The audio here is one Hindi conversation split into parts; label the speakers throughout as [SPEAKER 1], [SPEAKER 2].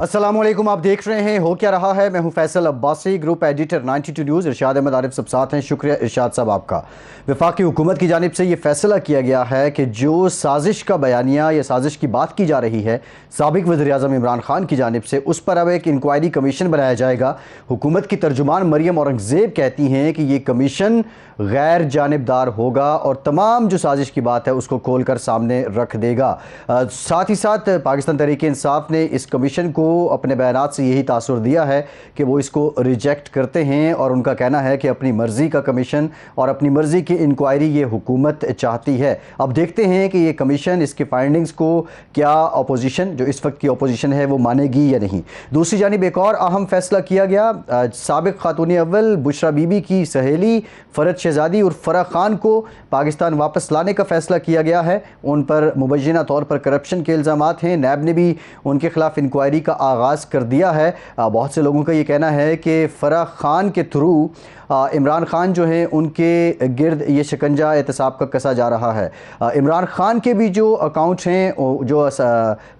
[SPEAKER 1] अस्सलामुअलैकुम, आप देख रहे हैं हो क्या रहा है। मैं हूं Faisal Abbasi, group editor 92 news. Irshad Ahmad Arif सब साथ हैं। शुक्रिया इरशाद साहब आपका। वफाकी हुकूमत की जानिब से ये फैसला किया गया है कि जो साजिश का बयानिया या साजिश की बात की जा रही है साबिक वज़ीर-ए-आज़म इमरान खान की जानिब से, उस पर अब एक इंक्वायरी कमीशन बनाया जाएगा। हुकूमत की तर्जुमान मरियम औरंगज़ेब कहती हैं कि ये कमीशन गैर जानिबदार होगा और तमाम जो साजिश की बात है उसको खोल कर सामने रख देगा। साथ ही साथ पाकिस्तान तहरीक इंसाफ ने इस कमीशन को अपने बयानात से यही तासुर दिया है कि वो इसको रिजेक्ट करते हैं और उनका कहना है कि अपनी मर्ज़ी का कमीशन और अपनी मर्ज़ी की इंक्वायरी ये हुकूमत चाहती है। अब देखते हैं कि ये कमीशन, इसके फाइंडिंग्स को क्या अपोजिशन, जो इस वक्त की अपोजिशन है, वो मानेगी या नहीं। दूसरी जानिब एक और अहम फैसला किया गया। साबिक खातून अव्वल बुशरा बीबी की सहेली फ़रद शहज़ादी और फ़राह खान को पाकिस्तान वापस लाने का फ़ैसला किया गया है। उन पर मुबैना तौर पर करप्शन के इल्ज़ामात हैं। नैब ने भी उनके ख़िलाफ़ इंक्वायरी का आगाज़ कर दिया है। बहुत से लोगों का ये कहना है कि फ़राह खान के थ्रू इमरान खान जो हैं उनके गिर्द ये शिकंजा एहतसाब का कसा जा रहा है। इमरान खान के भी जो अकाउंट्स हैं, जो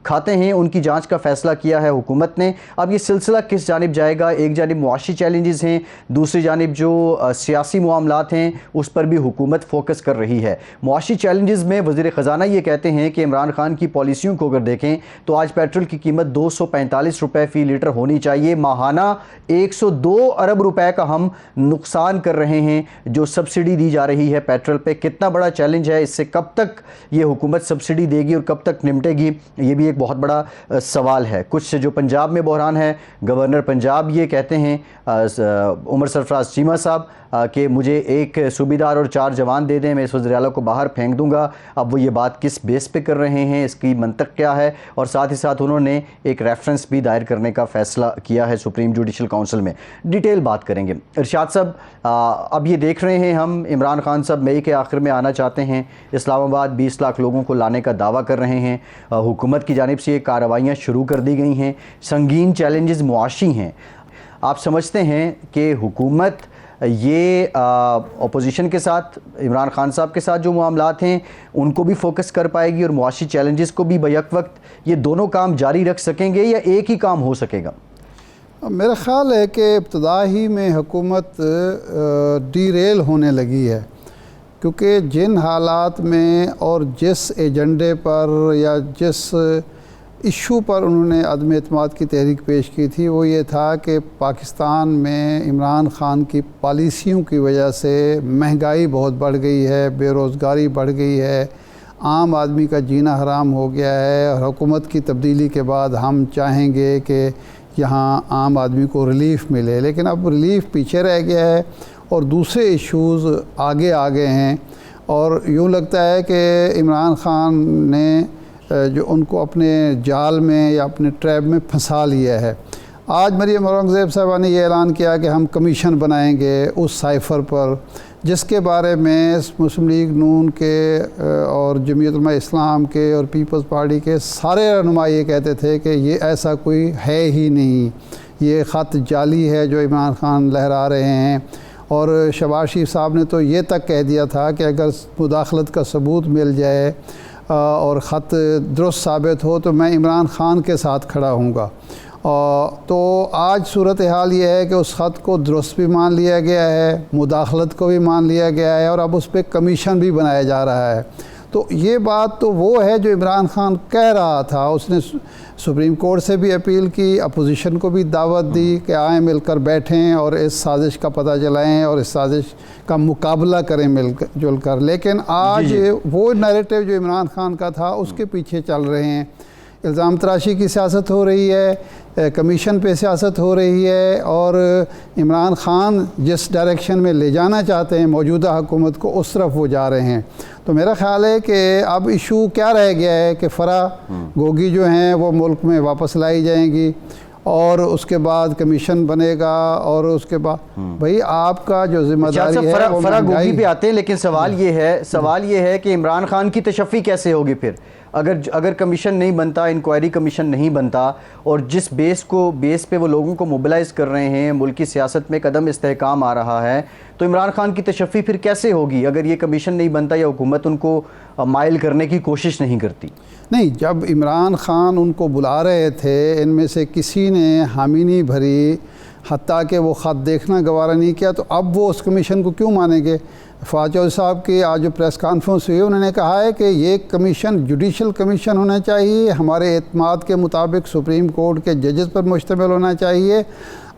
[SPEAKER 1] खाते हैं, उनकी जांच का फ़ैसला किया है हुकूमत ने। अब ये सिलसिला किस जानिब जाएगा? एक जानिब मुआशी चैलेंजेस हैं, दूसरी जानिब जो सियासी मामलात हैं उस पर भी हुकूमत फोकस कर रही है। मुआशी चैलेंजेस में वज़ीर ख़जाना ये कहते हैं कि इमरान खान की पॉलिसियों को अगर देखें तो आज पेट्रोल की कीमत 245 रुपये फ़ी लीटर होनी चाहिए। माहाना 102 अरब रुपए का हम नुकसान कर रहे हैं जो सब्सिडी दी जा रही है पेट्रोल पे। कितना बड़ा चैलेंज है, इससे कब तक ये हुकूमत सब्सिडी देगी और कब तक निपटेगी, ये भी एक बहुत बड़ा सवाल है। कुछ जो पंजाब में बहरान है, गवर्नर पंजाब ये कहते हैं उमर सरफराज चीमा साहब कि मुझे एक सूबेदार और 4 जवान दे दें, मैं इस वज़ीर आला को बाहर फेंक दूंगा। अब वो ये बात किस बेस पे कर रहे हैं, इसकी मंतक क्या है, और साथ ही साथ उन्होंने एक रेफरेंस भी दायर करने का फ़ैसला किया है सुप्रीम जुडिशल काउंसिल में। डिटेल बात करेंगे। इरशाद साहब, अब ये देख रहे हैं हम, इमरान खान साहब मई के आखिर में आना चाहते हैं। इस्लामाबाद 20 लाख लोगों को लाने का दावा कर रहे हैं। हुकूमत की जानिब से ये कार्रवाइयाँ शुरू कर दी गई हैं। संगीन चैलेंजेस मुआशी हैं। आप समझते हैं कि हुकूमत ये अपोजिशन के साथ, इमरान खान साहब के साथ जो मामलात हैं उनको भी फोकस कर पाएगी और मुआशी चैलेंजेस को भी बैक वक्त ये दोनों काम जारी रख सकेंगे या एक ही काम हो सकेगा?
[SPEAKER 2] मेरा ख़्याल है कि इब्तदा ही में हुकूमत डीरेल होने लगी है, क्योंकि जिन हालात में और जिस एजेंडे पर या जिस इशू पर उन्होंने अदम एतमाद की तहरीक पेश की थी, वो ये था कि पाकिस्तान में इमरान ख़ान की पॉलिसियों की वजह से महंगाई बहुत बढ़ गई है, बेरोज़गारी बढ़ गई है, आम आदमी का जीना हराम हो गया है। और हुकूमत की तब्दीली के बाद हम चाहेंगे कि यहाँ आम आदमी को रिलीफ़ मिले, लेकिन अब रिलीफ़ पीछे रह गया है और दूसरे इश्यूज़ आगे आ गए हैं। और यूँ लगता है कि इमरान ख़ान ने जो उनको अपने जाल में या अपने ट्रैप में फंसा लिया है। आज मरियम औरंगज़ेब साहबा ने यह ऐलान किया कि हम कमीशन बनाएंगे उस साइफ़र पर, जिसके बारे में मुस्लिम लीग नून के और जमीयत उलमा इस्लाम के और पीपल्स पार्टी के सारे रहनुमा ये कहते थे कि ये ऐसा कोई है ही नहीं, ये ख़त जाली है जो इमरान खान लहरा रहे हैं। और शहबाज शरीफ साहब ने तो ये तक कह दिया था कि अगर मुदाखलत का सबूत मिल जाए और ख़त दुरुस्त साबित हो तो मैं इमरान खान के साथ खड़ा हूँगा। तो आज सूरत हाल ये है कि उस ख़त को दुरुस्त भी मान लिया गया है, मुदाखलत को भी मान लिया गया है और अब उस पर कमीशन भी बनाया जा रहा है। तो ये बात तो वो है जो इमरान खान कह रहा था। उसने सुप्रीम कोर्ट से भी अपील की, अपोजिशन को भी दावत दी कि आए मिलकर बैठें और इस साजिश का पता चलाएं और इस साजिश का मुकाबला करें मिलकर जुलकर। लेकिन आज वो नैरेटिव जो इमरान खान का था उसके पीछे चल रहे हैं। इल्ज़ाम तराशी की सियासत हो रही है, कमीशन पे सियासत हो रही है और इमरान खान जिस डायरेक्शन में ले जाना चाहते हैं मौजूदा हुकूमत को, उस तरफ वो जा रहे हैं। तो मेरा ख़्याल है कि अब इशू क्या रह गया है कि फ़राह गोगी जो हैं वो मुल्क में वापस लाई जाएंगी और उसके बाद कमीशन बनेगा और उसके बाद भाई आपका जो जिम्मेदारी है
[SPEAKER 1] फ़राह गोगी पे आते हैं। लेकिन सवाल ये है कि इमरान खान की तशफ़ी कैसे होगी फिर? अगर कमीशन नहीं बनता, इंक्वायरी कमीशन नहीं बनता, और जिस बेस पे वो लोगों को मोबिलाइज़ कर रहे हैं, मुल्क की सियासत में कदम इस्तेहकाम आ रहा है, तो इमरान खान की तशफ़ी फिर कैसे होगी अगर ये कमीशन नहीं बनता या हुकूमत उनको माइल करने की कोशिश नहीं करती?
[SPEAKER 2] नहीं, जब इमरान खान उनको बुला रहे थे, इनमें से किसी ने हामी नहीं भरी, हत्ता कि वो ख़त देखना गवारा नहीं किया, तो अब वो उस कमीशन को क्यों मानेंगे? फवाद चौधरी साहब की आज जो प्रेस कॉन्फ्रेंस हुई, उन्होंने कहा है कि ये कमीशन जुडिशल कमीशन होना चाहिए, हमारे एतमाद के मुताबिक सुप्रीम कोर्ट के जजेस पर मुश्तमिल होना चाहिए,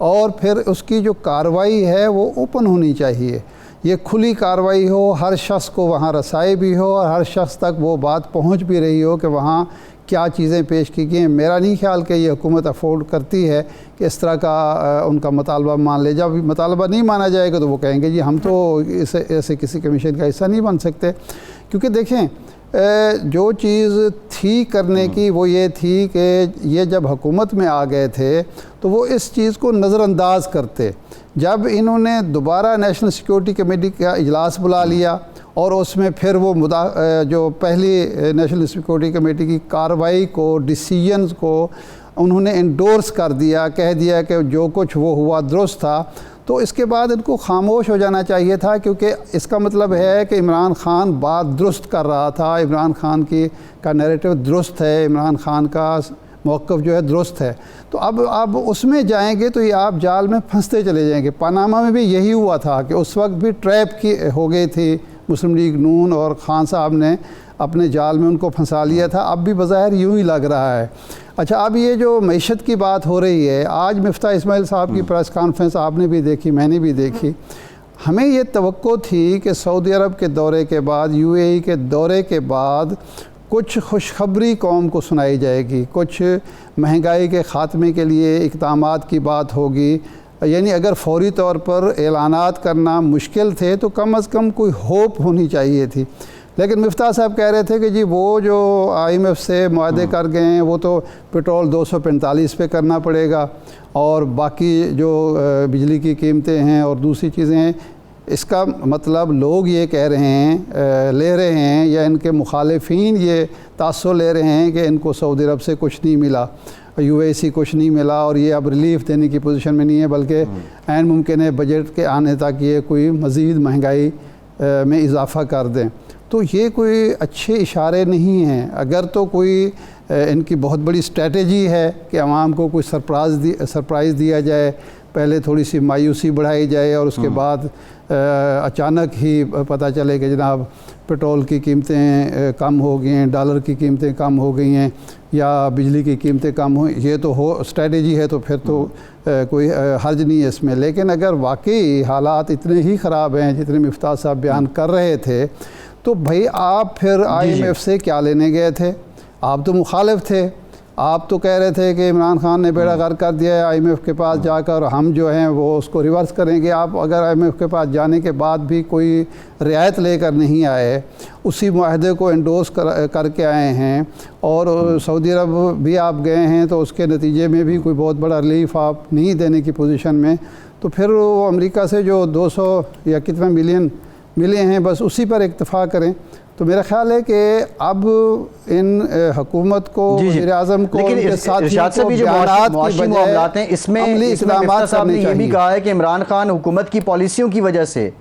[SPEAKER 2] और फिर उसकी जो कार्रवाई है वो ओपन होनी चाहिए, ये खुली कार्रवाई हो, हर शख्स को वहाँ रसाई भी हो और हर शख्स तक वो बात पहुँच भी रही हो कि वहाँ क्या चीज़ें पेश की गई हैं। मेरा नहीं ख्याल कि ये हुकूमत अफोर्ड करती है कि इस तरह का उनका मुतालबा मान ले। जब मुतालबा नहीं माना जाएगा तो वो कहेंगे जी हम तो ऐसे किसी कमीशन का हिस्सा नहीं बन सकते। क्योंकि देखें, जो चीज़ थी करने की वो ये थी कि ये जब हुकूमत में आ गए थे तो वो इस चीज़ को नज़रअंदाज करते। जब इन्होंने दोबारा नेशनल सिक्योरिटी कमेटी का इजलास बुला लिया और उसमें फिर वो जो पहली नेशनल सिक्योरिटी कमेटी की कार्रवाई को, डिसीजंस को उन्होंने इंडोर्स कर दिया, कह दिया कि जो कुछ वो हुआ दुरुस्त था, तो इसके बाद इनको खामोश हो जाना चाहिए था, क्योंकि इसका मतलब है कि इमरान खान बात दुरुस्त कर रहा था, इमरान खान का नैरेटिव दुरुस्त है, इमरान खान का मौक़िफ़ जो है दुरुस्त है। तो अब उसमें जाएंगे तो ये आप जाल में फंसते चले जाएंगे। पनामा में भी यही हुआ था कि उस वक्त भी ट्रैप की हो गई थी मुस्लिम लीग नून, और ख़ान साहब ने अपने जाल में उनको फंसा लिया था। अब भी बज़ाहिर यूँ ही लग रहा है। अच्छा, अब ये जो मईशत की बात हो रही है, आज मिफ्ता इस्माइल साहब की प्रेस कॉन्फ्रेंस आपने भी देखी, मैंने भी देखी। हमें ये तवक्को थी कि सऊदी अरब के दौरे के बाद, UAE के दौरे के बाद कुछ खुशखबरी कौम को सुनाई जाएगी, कुछ महंगाई के ख़ात्मे के लिए इक़दामात की बात होगी। यानी अगर फौरी तौर पर ऐलानात करना मुश्किल थे तो कम अज़ कम कोई होप होनी चाहिए थी। लेकिन मिफ्ता साहब कह रहे थे कि जी वो जो IMF से मुआहदे कर गए हैं वो तो पेट्रोल 245 पे करना पड़ेगा, और बाकी जो बिजली की कीमतें हैं और दूसरी चीज़ें हैं। इसका मतलब लोग ये कह रहे हैं, ले रहे हैं, या इनके मुखालिफिन ये तासुर ले रहे हैं कि इनको सऊदी अरब से कुछ नहीं मिला, UAE कुछ नहीं मिला, और ये अब रिलीफ देने की पोजीशन में नहीं है, बल्कि ऐन मुमकिन है बजट के आने तक ये कोई मज़ीद महंगाई में इजाफ़ा कर दें। तो ये कोई अच्छे इशारे नहीं हैं। अगर तो कोई इनकी बहुत बड़ी स्ट्रेटजी है कि आवाम को कोई सरप्राइज़ दिया जाए, पहले थोड़ी सी मायूसी बढ़ाई जाए और उसके बाद अचानक ही पता चले कि जनाब पेट्रोल की कीमतें कम हो गई हैं, डॉलर की कीमतें कम हो गई हैं, या बिजली की कीमतें कम हो, ये तो हो स्ट्रेटजी है तो फिर तो कोई हर्ज नहीं है इसमें। लेकिन अगर वाकई हालात इतने ही ख़राब हैं जितने मिफ्ता साहब बयान कर रहे थे, तो भाई आप फिर IMF से क्या लेने गए थे? आप तो मुखालिफ थे। आप तो कह रहे थे कि इमरान खान ने बेड़ा गर्क कर दिया है, IMF के पास जाकर हम जो हैं वो उसको रिवर्स करेंगे। आप अगर IMF के पास जाने के बाद भी कोई रियायत लेकर नहीं आए, उसी मुआहदे को एंडोर्स करके आए हैं, और सऊदी अरब भी आप गए हैं तो उसके नतीजे में भी कोई बहुत बड़ा रिलीफ आप नहीं देने की पोजीशन में, तो फिर वो अमेरिका से जो 200 या कितना मिलियन मिले हैं बस उसी पर इक्तफ़ा करें। तो मेरा ख्याल है कि अब इन हुकूमत को, वज़ीर-ए-आज़म को, उनके साथियों को बयानात की
[SPEAKER 1] मामलात हैं, इसमें मिफ्ता साहब ने ये भी कहा है कि इमरान खान हुकूमत की पॉलिसियों की वजह से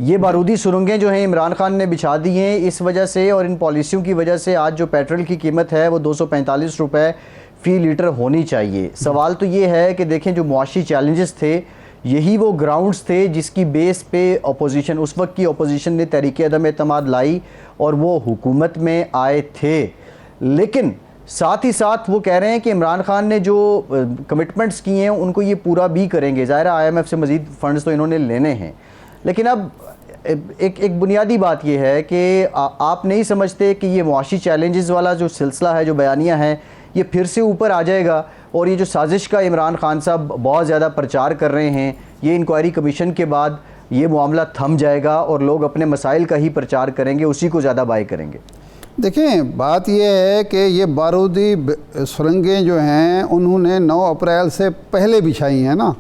[SPEAKER 1] ये बारूदी सुरंगें जो हैं इमरान खान ने बिछा दी हैं, इस वजह से और इन पॉलिसियों की वजह से आज जो पेट्रोल की कीमत है वो 245 रुपये फ़ी लीटर होनी चाहिए। सवाल तो ये है कि देखें, जो मुआशी चैलेंजेस थे यही वो ग्राउंड्स थे जिसकी बेस पे अपोजिशन, उस वक्त की अपोजिशन ने तहरीक अदम एतमाद लाई और वो हुकूमत में आए थे। लेकिन साथ ही साथ वो कह रहे हैं कि इमरान खान ने जो कमिटमेंट्स किए हैं उनको ये पूरा भी करेंगे। ज़ाहिर है IMF से मज़ीद फ़ंड्स तो इन्होंने लेने हैं, लेकिन अब एक बुनियादी बात यह है कि आप नहीं समझते कि ये मुआशी चैलेंजेस वाला जो सिलसिला है, जो बयानियाँ हैं, ये फिर से ऊपर आ जाएगा, और ये जो साजिश का इमरान खान साहब बहुत ज़्यादा प्रचार कर रहे हैं, ये इंक्वायरी कमीशन के बाद ये मामला थम जाएगा और लोग अपने मसाइल का ही प्रचार करेंगे, उसी को ज़्यादा बाय करेंगे?
[SPEAKER 2] देखें, बात यह है कि ये बारूदी सुरंगें जो हैं उन्होंने 9 अप्रैल से पहले बिछाई हैं ना,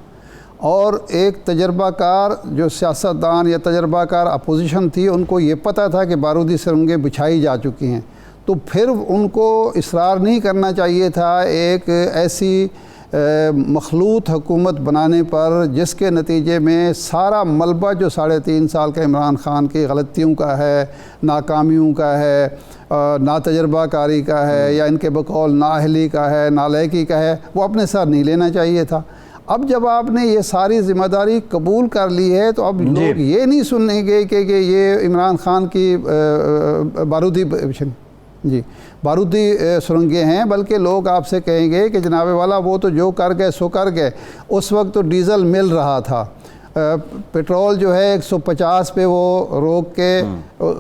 [SPEAKER 2] और एक तजर्बाकार जो सियासतदान या तजर्बाकार अपोजिशन थी उनको ये पता था कि बारूदी सुरंगें बिछाई जा चुकी हैं, तो फिर उनको इसरार नहीं करना चाहिए था एक ऐसी मखलूत हुकूमत बनाने पर जिसके नतीजे में सारा मलबा जो 3.5 साल का इमरान ख़ान की गलतियों का है, नाकामियों का है, नातजर्बाकारी का है, या इनके बकौल नाअहली का है, नालायकी का है, वो अपने सर नहीं लेना चाहिए था। अब जब आपने ये सारी ज़िम्मेदारी कबूल कर ली है तो अब लोग ये नहीं सुनेंगे कि ये इमरान ख़ान की बारूदी सुरंगें हैं, बल्कि लोग आपसे कहेंगे कि जनाब वाला वो तो जो कर गए सो कर गए। उस वक्त तो डीज़ल मिल रहा था, पेट्रोल जो है 150 पे वो रोक के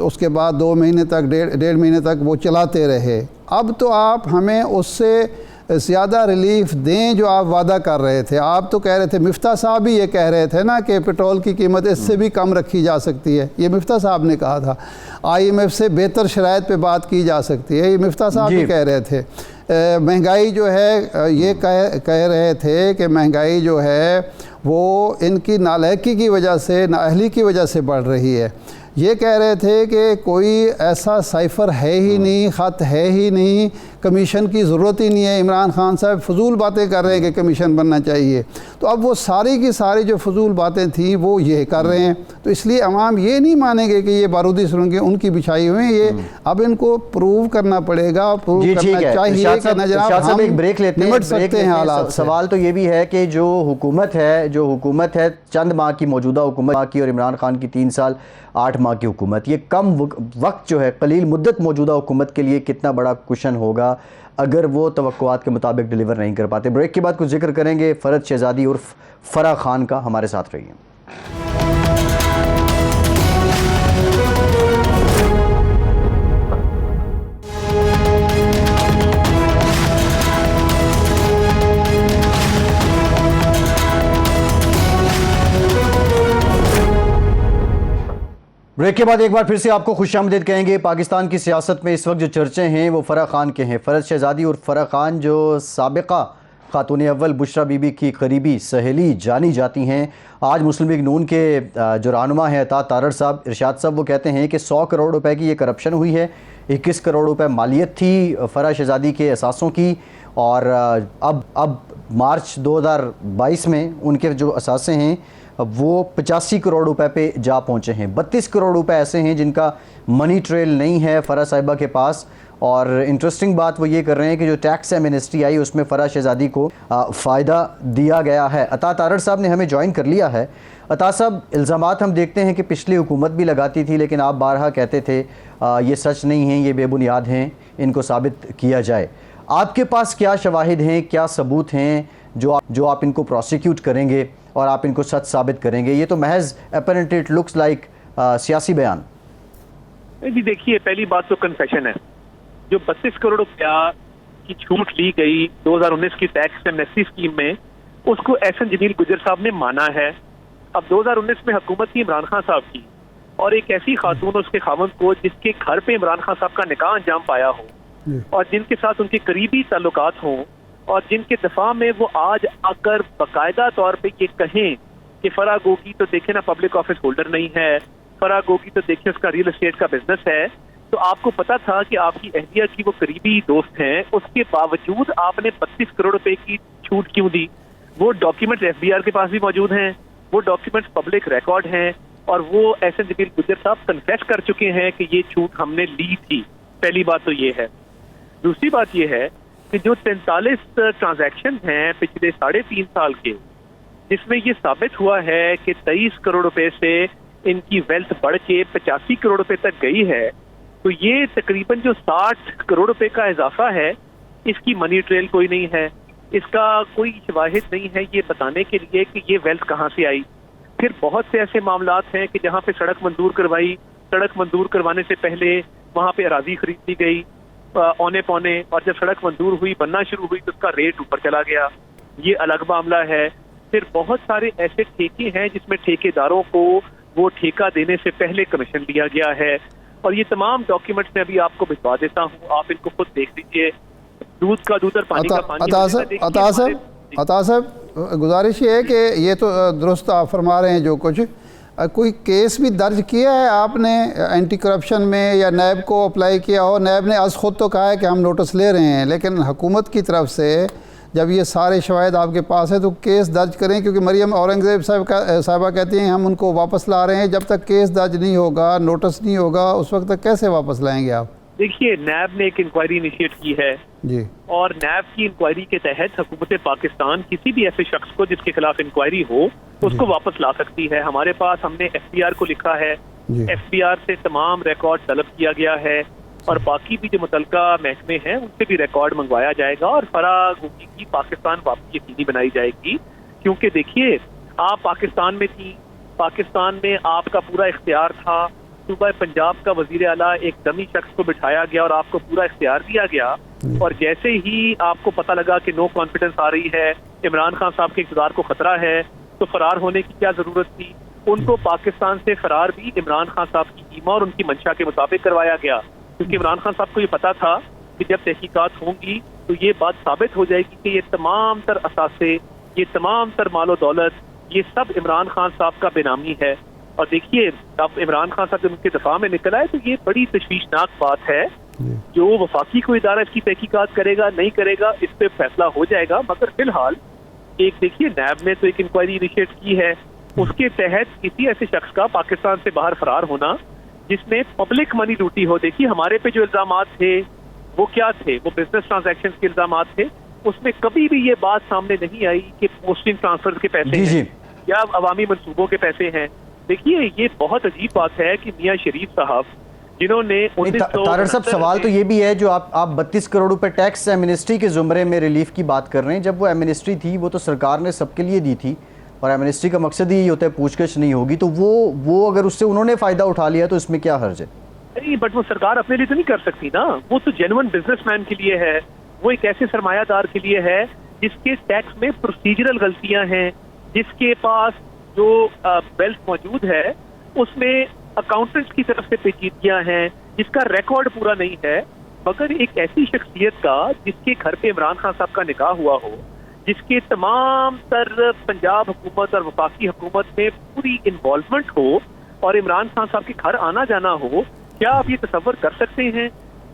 [SPEAKER 2] उसके बाद 2 महीने तक डेढ़ महीने तक वो चलाते रहे। अब तो आप हमें उससे ज़्यादा रिलीफ दें जो आप वादा कर रहे थे। आप तो कह रहे थे, मिफ्ता साहब भी ये कह रहे थे ना कि पेट्रोल की कीमत इससे भी कम रखी जा सकती है, ये मिफ्ता साहब ने कहा था। IMF से बेहतर शराइत पे बात की जा सकती है, ये मिफ्ता साहब भी कह रहे थे। महंगाई जो है ये कह रहे थे कि महंगाई जो है वो इनकी नालायकी की वजह से, नाअहली की वजह से बढ़ रही है। ये कह रहे थे कि कोई ऐसा साइफ़र है ही नहीं, ख़त है ही नहीं, कमीशन की ज़रूरत ही नहीं है, इमरान ख़ान साहब फजूल बातें कर रहे हैं कि कमीशन बनना चाहिए। तो अब वो सारी की सारी जो फजूल बातें थी वो ये कर रहे हैं। तो इसलिए अवाम ये नहीं मानेंगे कि ये बारूदी सुरंगें उनकी बिछाई हुई हैं। ये अब इनको प्रूव करना पड़ेगा, प्रूव करना चाहिए कि न जनाब हम
[SPEAKER 1] एक ब्रेक लेते
[SPEAKER 2] निमट सकते हैं हालात से।
[SPEAKER 1] सवाल तो ये भी है कि जो हुकूमत है चंद माह की मौजूदा हुकूमत की और इमरान खान की 3 साल 8 माह की हुकूमत, ये कम वक्त जो है, कलील मुद्दत मौजूदा हुकूमत के लिए कितना बड़ा कुशन होगा अगर वो तवक्कुआत के मुताबिक डिलीवर नहीं कर पाते। ब्रेक के बाद कुछ जिक्र करेंगे फ़रद शहज़ादी उर्फ फरा खान का। हमारे साथ रहिए। ब्रेक के बाद एक बार फिर से आपको खुशामदीद कहेंगे। पाकिस्तान की सियासत में इस वक्त जो चर्चे हैं वो फ़रा खान के हैं। फ़रद शहज़ादी और फ़रा खान जो साबिक़ा खातून अव्वल बुशरा बीबी की करीबी सहेली जानी जाती हैं, आज मुस्लिम लीग नून के जो रहनुमा हैं अता तारड़ साहब, इरशाद साहब, वो कहते हैं कि 100 करोड़ रुपए की ये करप्शन हुई है। 21 करोड़ रुपए मालियत थी फ़रा शहज़ादी के असासों की, और अब मार्च 2022 में उनके जो असासे हैं वो 85 करोड़ रुपए पे जा पहुंचे हैं। 32 करोड़ रुपए ऐसे हैं जिनका मनी ट्रेल नहीं है फ़रा साहिबा के पास। और इंटरेस्टिंग बात वो ये कर रहे हैं कि जो टैक्स एमनेस्टी आई उसमें फ़रा शहज़ादी को फ़ायदा दिया गया है। अता तारड़ साहब ने हमें ज्वाइन कर लिया है। अता साहब, इल्ज़ामात हम देखते हैं कि पिछली हुकूमत भी लगाती थी, लेकिन आप बारहा कहते थे ये सच नहीं हैं, ये बेबुनियाद हैं, इनको साबित किया जाए। आपके पास क्या शवाहिद हैं, क्या सबूत हैं जो आप इनको प्रोसिक्यूट करेंगे और आप इनको सच साबित करेंगे? ये तो महज अपैरेंटली इट लुक्स लाइक सियासी बयान।
[SPEAKER 3] जी देखिए, पहली बात तो कन्फेशन है। जो 32 करोड़ रुपया की छूट ली गई 2019 की टैक्स एमनेस्टी स्कीम में, उसको एहसन जमील गुजर साहब ने माना है। अब 2019 में हुकूमत थी इमरान खान साहब की, और एक ऐसी खातून उसके खावंद को जिसके घर पे इमरान खान साहब का निकाह अंजाम पाया हो और जिनके साथ उनके करीबी ताल्लुकात हों, और जिनके दफा में वो आज आकर बाकायदा तौर पे ये कहें कि फरा गोगी तो देखे ना पब्लिक ऑफिस होल्डर नहीं है, फरा गोगी तो देखे उसका रियल एस्टेट का बिजनेस है। तो आपको पता था कि आपकी अहलिया की वो करीबी दोस्त हैं, उसके बावजूद आपने 32 करोड़ रुपए की छूट क्यों दी? वो डॉक्यूमेंट FBR के पास भी मौजूद हैं, वो डॉक्यूमेंट्स पब्लिक रिकॉर्ड हैं, और वो एहसन जमील गुजर साहब कन्फेस कर चुके हैं कि ये छूट हमने ली थी। पहली बात तो ये है। दूसरी बात ये है कि जो 43 ट्रांजैक्शन हैं पिछले 3.5 साल के, जिसमें ये साबित हुआ है कि 23 करोड़ रुपए से इनकी वेल्थ बढ़ के 85 करोड़ रुपए तक गई है, तो ये तकरीबन जो 60 करोड़ रुपए का इजाफा है, इसकी मनी ट्रेल कोई नहीं है, इसका कोई शवाहिद नहीं है ये बताने के लिए कि ये वेल्थ कहाँ से आई। फिर बहुत से ऐसे मामलात हैं कि जहाँ पे सड़क मंजूर करवाई, सड़क मंजूर करवाने से पहले वहाँ पे अराजी खरीद ली गई औने पौने, और जब सड़क मंजूर हुई, बनना शुरू हुई, तो उसका रेट ऊपर चला गया, ये अलग मामला है। फिर बहुत सारे ऐसे ठेके हैं जिसमें ठेकेदारों को वो ठेका देने से पहले कमीशन दिया गया है, और ये तमाम डॉक्यूमेंट्स मैं अभी आपको भिजवा देता हूँ, आप इनको खुद देख लीजिए। दूध का दूध और पानी का पानी।
[SPEAKER 2] अता साहब, गुजारिश ये है कि ये तो दुरुस्त आप फरमा रहे हैं जो कुछ, कोई केस भी दर्ज किया है आपने एंटी करप्शन में, या नैब को अप्लाई किया हो? नैब ने आज ख़ुद तो कहा है कि हम नोटिस ले रहे हैं, लेकिन हुकूमत की तरफ से जब ये सारे शवाहिद आपके पास है तो केस दर्ज करें, क्योंकि मरियम औरंगज़ेब साहिबा कहती हैं हम उनको वापस ला रहे हैं। जब तक केस दर्ज नहीं होगा, नोटिस नहीं होगा, उस वक्त तक कैसे वापस लाएंगे आप?
[SPEAKER 3] देखिए, नैब ने एक इंक्वायरी इनिशिएट की है
[SPEAKER 2] जी,
[SPEAKER 3] और नैब की इंक्वायरी के तहत हुकूमत पाकिस्तान किसी भी ऐसे शख्स को जिसके खिलाफ इंक्वायरी हो उसको वापस ला सकती है। हमारे पास हमने एफबीआर को लिखा है, एफबीआर से तमाम रिकॉर्ड तलब किया गया है और बाकी भी जो मुतलका महकमे हैं उनसे भी रिकॉर्ड मंगवाया जाएगा और फराह गोगी की पाकिस्तान वापसी यकीनी बनाई जाएगी। क्योंकि देखिए, आप पाकिस्तान में थी, पाकिस्तान में आपका पूरा इख्तियार था, सूबा पंजाब का वजीर आला एक दमी शख्स को बिठाया गया और आपको पूरा इख्तियार दिया गया, और जैसे ही आपको पता लगा कि नो कॉन्फिडेंस आ रही है, इमरान खान साहब के इक़्तिदार को खतरा है, तो फरार होने की क्या जरूरत थी? उनको पाकिस्तान से फरार भी इमरान खान साहब की ईमा और उनकी मंशा के मुताबिक करवाया गया, क्योंकि इमरान खान साहब को ये पता था कि जब तहकीकात होंगी तो ये बात साबित हो जाएगी कि ये तमाम तर असासे, ये तमाम तर मालो दौलत, ये सब इमरान खान साहब का बेनामी है। और देखिए, अब इमरान खान साहब जब उनके दफा में निकल आए तो ये बड़ी तशवीशनाक बात है। जो वफाकी को इदारा इसकी तहकीकात करेगा नहीं करेगा इस पे फैसला हो जाएगा, मगर फिलहाल एक देखिए, नैब ने तो एक इंक्वायरी इनिशिएट की है, उसके तहत किसी ऐसे शख्स का पाकिस्तान से बाहर फरार होना जिसमें पब्लिक मनी लूटी हो। देखिए, हमारे पे जो इल्जामात थे वो क्या थे? वो बिजनेस ट्रांजैक्शन के इल्जामात थे। उसमें कभी भी ये बात सामने नहीं आई कि पोस्टिंग ट्रांसफर के पैसे हैं या अवामी मंसूबों के पैसे हैं। देखिए, ये बहुत अजीब बात है कि मियां शरीफ साहब जिन्होंने
[SPEAKER 1] तारड़ साहब, सवाल तो ये भी है, जो आप 32 करोड़ रुपए टैक्स एमनेस्टी के जुमरे में रिलीफ की बात कर रहे हैं, जब वो एमनेस्टी थी वो तो सरकार ने सबके लिए दी थी और एमनेस्टी का मकसद ही होता है पूछगछ नहीं होगी, तो वो अगर उससे उन्होंने फायदा उठा लिया तो इसमें क्या हर्ज है?
[SPEAKER 3] नहीं, बट वो सरकार अपने लिए तो नहीं कर सकती ना, वो तो जेन्युइन बिजनेसमैन के लिए है, वो एक ऐसे सरमायादार के लिए है जिसके टैक्स में प्रोसीजरल गलतियां हैं, जिसके पास जो वेल्थ मौजूद है उसमें अकाउंटेंट्स की तरफ से पेचीदगियां हैं, जिसका रिकॉर्ड पूरा नहीं है। मगर एक ऐसी शख्सियत का जिसके घर पे इमरान खान साहब का निकाह हुआ हो, जिसके तमाम तर पंजाब हुकूमत और वफाकी हुकूमत में पूरी इन्वॉल्वमेंट हो और इमरान खान साहब के घर आना जाना हो, क्या आप ये तसव्वुर कर सकते हैं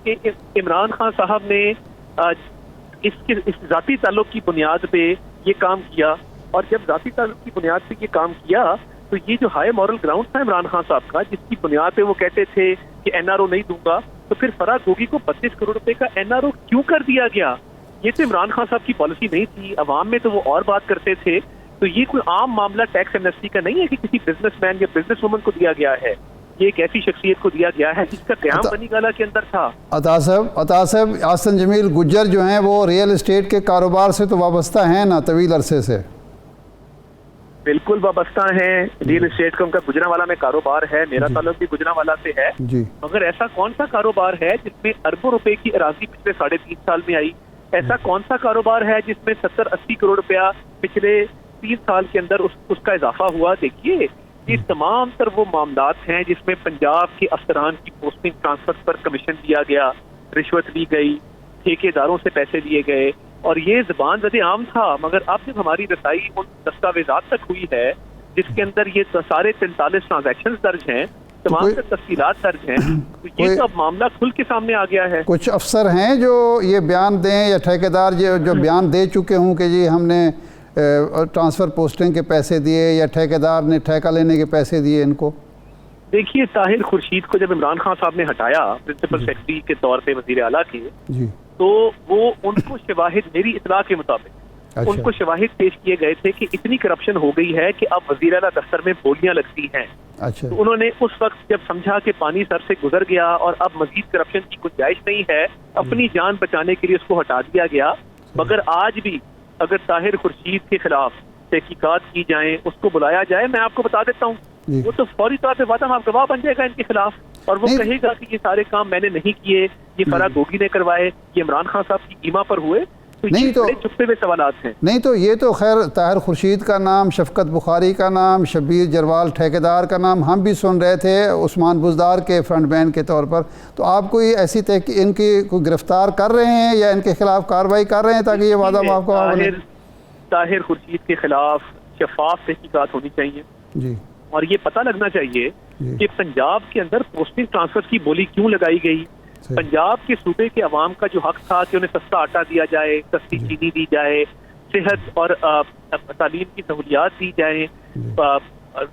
[SPEAKER 3] कि इमरान खान साहब ने इस जाती ताल्लुक की बुनियाद पे ये काम किया? और जब जाती ताल्लुक की बुनियाद पे ये काम किया तो ये जो हाई मॉरल ग्राउंड था इमरान खान साहब का, जिसकी बुनियाद पे वो कहते थे कि एनआरओ नहीं दूंगा, तो फिर फराह गोगी को 32 करोड़ रुपए का एनआरओ क्यों कर दिया गया? ये तो इमरान खान साहब की पॉलिसी नहीं थी। अवाम में तो वो और बात करते थे। तो ये कोई आम मामला टैक्स एमनेस्टी का नहीं है कि किसी बिजनेसमैन या बिजनेस वुमन को दिया गया है, ये एक ऐसी शख्सियत को दिया गया है जिसका क़याम बनी गाला के अंदर था।
[SPEAKER 2] अता साहब, आसन जमील गुज्जर जो हैं वो रियल एस्टेट के कारोबार से तो वाबस्ता हैं ना, तवील अरसे से?
[SPEAKER 3] बिल्कुल वाबस्ता है। रियल एस्टेट का उनका गुजरांवाला में कारोबार है, मेरा ताल्लुक भी गुजरांवाला से है जी। मगर ऐसा कौन सा कारोबार है जिसमें अरबों रुपए की अराजी पिछले 3.5 साल में आई? ऐसा कौन सा कारोबार है जिसमें 70-80 करोड़ रुपया पिछले 3 साल के अंदर उसका इजाफा हुआ? देखिए, ये तमाम तर वो मामलात हैं जिसमें पंजाब के अफसरान की पोस्टिंग ट्रांसफर पर कमीशन दिया गया, रिश्वत ली गई, ठेकेदारों से पैसे लिए गए, और ये ज़बान ज़दे आम था। मगर अब जब हमारी रसाई उन दस्तावेजात तक हुई है जिसके अंदर ये सारे 43 ट्रांजैक्शंस दर्ज हैं, तमाम तफसीलात दर्ज हैं, तो ये तो अब मामला खुल के सामने आ गया है।
[SPEAKER 2] कुछ अफसर हैं जो ये बयान दें या ठेकेदार जो बयान दे चुके हों कि जी हमने ट्रांसफ़र पोस्टिंग के पैसे दिए या ठेकेदार ने ठेका लेने के पैसे दिए इनको? देखिए,
[SPEAKER 3] ताहिर खुर्शीद को जब इमरान खान साहब ने हटाया प्रिंसिपल सेक्रेटरी के तौर पे वजीर आला के जी, तो वो उनको शवाहिद, मेरी इतला के मुताबिक उनको शवाहिद पेश किए गए थे कि इतनी करप्शन हो गई है कि अब वजीर आला दफ्तर में बोलियां लगती हैं। तो उन्होंने उस वक्त जब समझा कि पानी सर से गुजर गया और अब मजीद करप्शन की गुंजाइश नहीं है, अपनी जान बचाने के लिए उसको हटा दिया गया। मगर आज भी अगर ताहिर खुर्शीद के खिलाफ तहकीकात की जाए, उसको बुलाया जाए, मैं आपको बता देता हूँ वो तो फौरी तौर पे वादा माफ गवाह बन जाएगा इनके खिलाफ, और वो कहेगा कि ये सारे काम मैंने नहीं किए, ये फराह गोगी ने करवाए, ये इमरान खान साहब की ईमा पर हुए। तो नहीं, तो छुपे हुए सवालात हैं।
[SPEAKER 2] नहीं तो ये तो खैर ताहिर खुर्शीद का नाम, शफकत बुखारी का नाम, शब्बीर जरवाल ठेकेदार का नाम हम भी सुन रहे थे उस्मान बुजदार के फ्रंटमैन के तौर पर। तो आप कोई ऐसी इनकी कोई गिरफ्तार कर रहे हैं या इनके खिलाफ कार्रवाई कर रहे हैं ताकि ये वादा माफ गवाह बने?
[SPEAKER 3] ताहिर खुर्शीद के खिलाफ शफाफ तहकीकात होनी चाहिए जी। और ये पता लगना चाहिए कि पंजाब के अंदर पोस्टिंग ट्रांसफर की बोली क्यों लगाई गई। पंजाब के सूबे के अवाम का जो हक था कि उन्हें सस्ता आटा दिया जाए, सस्ती चीनी दी जाए, सेहत और तालीम की सहूलियात दी जाए,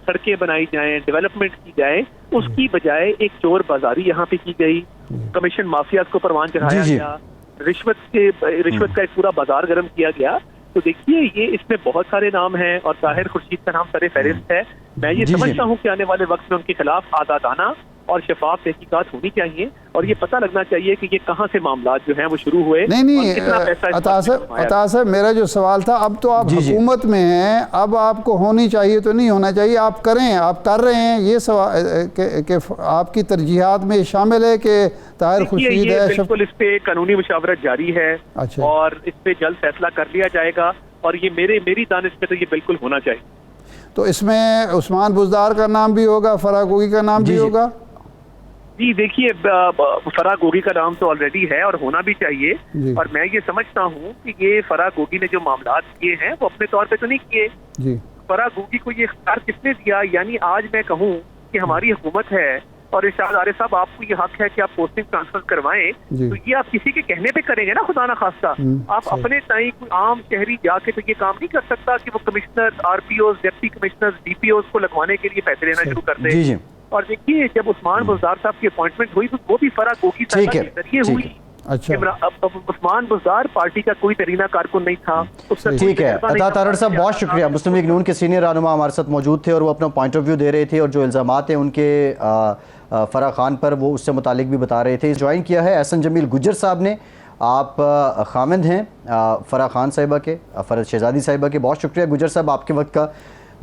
[SPEAKER 3] सड़कें बनाई जाएं, डेवलपमेंट की जाए, उसकी बजाय एक चोर बाजारी यहाँ पे की गई, कमीशन माफिया को परवान चढ़ाया गया, रिश्वत का एक पूरा बाजार गर्म किया गया। तो देखिए ये इसमें बहुत सारे नाम हैं और ताहिर खुर्शीद का नाम सरे फहरिस्त है। मैं ये समझता हूँ कि आने वाले वक्त में उनके खिलाफ आज़ादाना और शफाफ तहकीकात होनी चाहिए और ये पता लगना चाहिए कि ये कहाँ से मामला जो हैं वो शुरू हुए।
[SPEAKER 2] नहीं अता साहब, मेरा जो सवाल था, अब तो आप हुकूमत में हैं, अब आपको होनी चाहिए तो नहीं होना चाहिए, आप करें, आप कर रहे हैं, ये सवाल के आपकी तरजीहात में शामिल है कि ताहिर खुर्शीद है?
[SPEAKER 3] बिल्कुल, इस पे कानूनी मुशावरत जारी है।
[SPEAKER 2] अच्छा।
[SPEAKER 3] और इस पे जल्द फैसला कर लिया जाएगा और ये मेरी दानिश में तो ये बिल्कुल होना चाहिए।
[SPEAKER 2] तो इसमें उस्मान बुज़दार का नाम भी होगा, फराह गोगी का नाम भी होगा?
[SPEAKER 3] जी देखिए, फराह गोगी का नाम तो ऑलरेडी है और होना भी चाहिए। और मैं ये समझता हूँ कि ये फराह गोगी ने जो मामला किए हैं वो अपने तौर पे तो नहीं किए। फराह गोगी को ये इख्तियार किसने दिया? यानी आज मैं कहूँ कि हमारी हुकूमत है और इरशाद आरिफ साहब आपको ये हक है कि आप पोस्टिंग ट्रांसफर करवाएं, तो ये आप किसी के कहने पे करेंगे ना, खुदा ना खास्ता। आप अपने ताई कोई आम शहरी जाके तो ये काम नहीं कर सकता कि वो commissioner, RPO, deputy commissioner, DPO को लगवाने के लिए पैसे लेना शुरू कर दे। और देखिए जब उस्मान बुज़दार साहब की अपॉइंटमेंट हुई तो वो भी फराह गोगी के जरिए हुई।
[SPEAKER 2] अच्छा।
[SPEAKER 3] उस्मान बुज़दार पार्टी का कोई तरीना कारकुन नहीं था।
[SPEAKER 1] ठीक है अता तारड़ साहब, बहुत शुक्रिया। मुस्लिम लीग नून के सीनियर रहनुमा हमारे साथ मौजूद थे और वो अपना पॉइंट ऑफ व्यू दे रहे थे और जो इल्ज़ामात हैं उनके फराह खान पर वो उससे मुतालिक भी बता रहे थे। ज्वाइन किया है एहसन जमील गुज्जर साहब ने। आप खामिंद हैं फराह खान साहिबा के, फरद शहजादी साहिबा के। बहुत शुक्रिया गुज्जर साहब आपके वक्त का।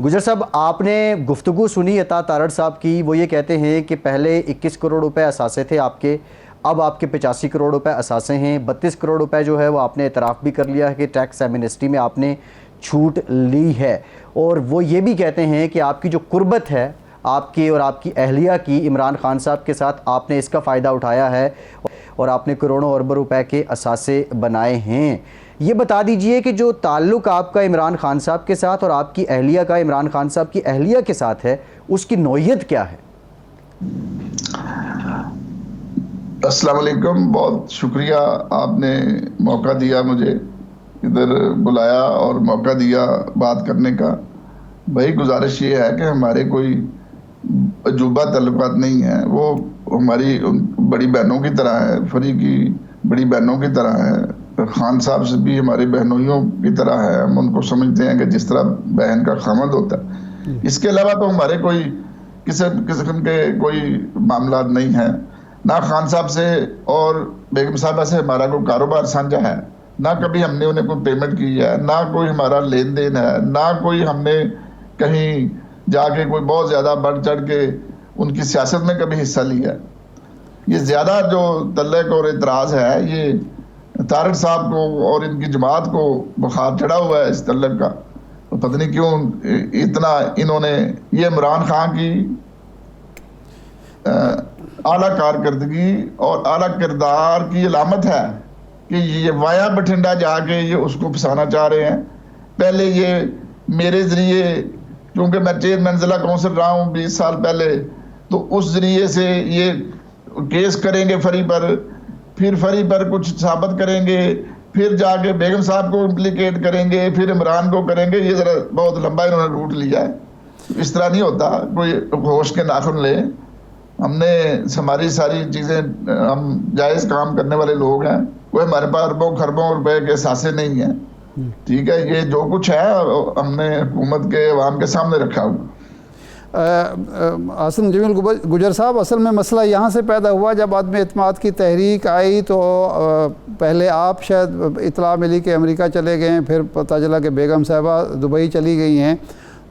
[SPEAKER 1] गुज्जर साहब, आपने गुफ्तगू सुनी अता तारड़ साहब की। वो ये कहते हैं कि पहले 21 करोड़ रुपए असासे थे आपके, अब आपके 85 करोड़ रुपए असासे हैं। 32 करोड़ रुपए जो है वो आपने एतराफ़ भी कर लिया है कि टैक्स एमनेस्टी में आपने छूट ली है। और वो ये भी कहते हैं कि आपकी जो कुर्बत है आपकी और आपकी अहलिया की इमरान खान साहब के साथ, आपने इसका फ़ायदा उठाया है और आपने करोड़ों अरबों रुपए के असासे बनाए हैं। ये बता दीजिए कि जो ताल्लुक़ आपका इमरान खान साहब के साथ और आपकी अहलिया का इमरान खान साहब की अहलिया के साथ है, उसकी नौइयत क्या है?
[SPEAKER 4] अस्सलाम वालेकुम, बहुत शुक्रिया, आपने मौका दिया, मुझे इधर बुलाया और मौका दिया बात करने का। भाई गुजारिश ये है कि हमारे कोई अजूबा तल्लुकात नहीं है, वो हमारी बड़ी बहनों की तरह है, फरी की बड़ी बहनों की तरह है। खान साहब से भी हमारी बहनोइयों की तरह है, हम उनको समझते हैं कि जिस तरह बहन का खामद होता है। इसके अलावा तो हमारे कोई किस्म के कोई मामला नहीं है। ना खान साहब से और बेगम साहबा से हमारा कोई कारोबार साझा है, ना कभी हमने उन्हें कोई पेमेंट की है, ना कोई हमारा लेन देन है, ना कोई हमने कहीं जाके कोई बहुत ज़्यादा बढ़ चढ़ के उनकी सियासत में कभी हिस्सा लिया है। ये ज़्यादा जो तल्लक और एतराज़ है ये तारड़ साहब को और इनकी जमात को बुखार चढ़ा हुआ है इस तल्लक का। तो पता नहीं क्यों इतना इन्होंने, ये इमरान खान की आला कारकर्दगी और आला किरदार की अलामत है कि ये वाया बठिंडा जाके ये उसको फंसाना चाह रहे हैं। पहले ये मेरे ज़रिए, क्योंकि मैं चेयरमैन ज़िला कौंसिल रहा हूँ 20 साल पहले, तो उस ज़रिए से ये केस करेंगे फरी पर, फिर फरी पर कुछ साबित करेंगे, फिर जाके बेगम साहब को इम्प्लीकेट करेंगे, फिर इमरान को करेंगे। ये ज़रा बहुत लंबा इन्होंने रूट लिया है। इस तरह नहीं होता, कोई होश के नाखुन ले। हमने हमारी सारी चीज़ें, हम जायज़ काम करने वाले लोग हैं, कोई हमारे पास अरबों खरबों रुपए के सासे नहीं हैं। ठीक है, ये जो कुछ है हमने हुकूमत के अवाम के सामने रखा हुआ।
[SPEAKER 2] एहसन जमील गुज्जर साहब, असल में मसला यहाँ से पैदा हुआ जब आदम एतमाद की तहरीक आई तो पहले आप शायद इतला मिली कि अमेरिका चले गए, फिर पता चला कि बेगम साहिबा दुबई चली गई हैं,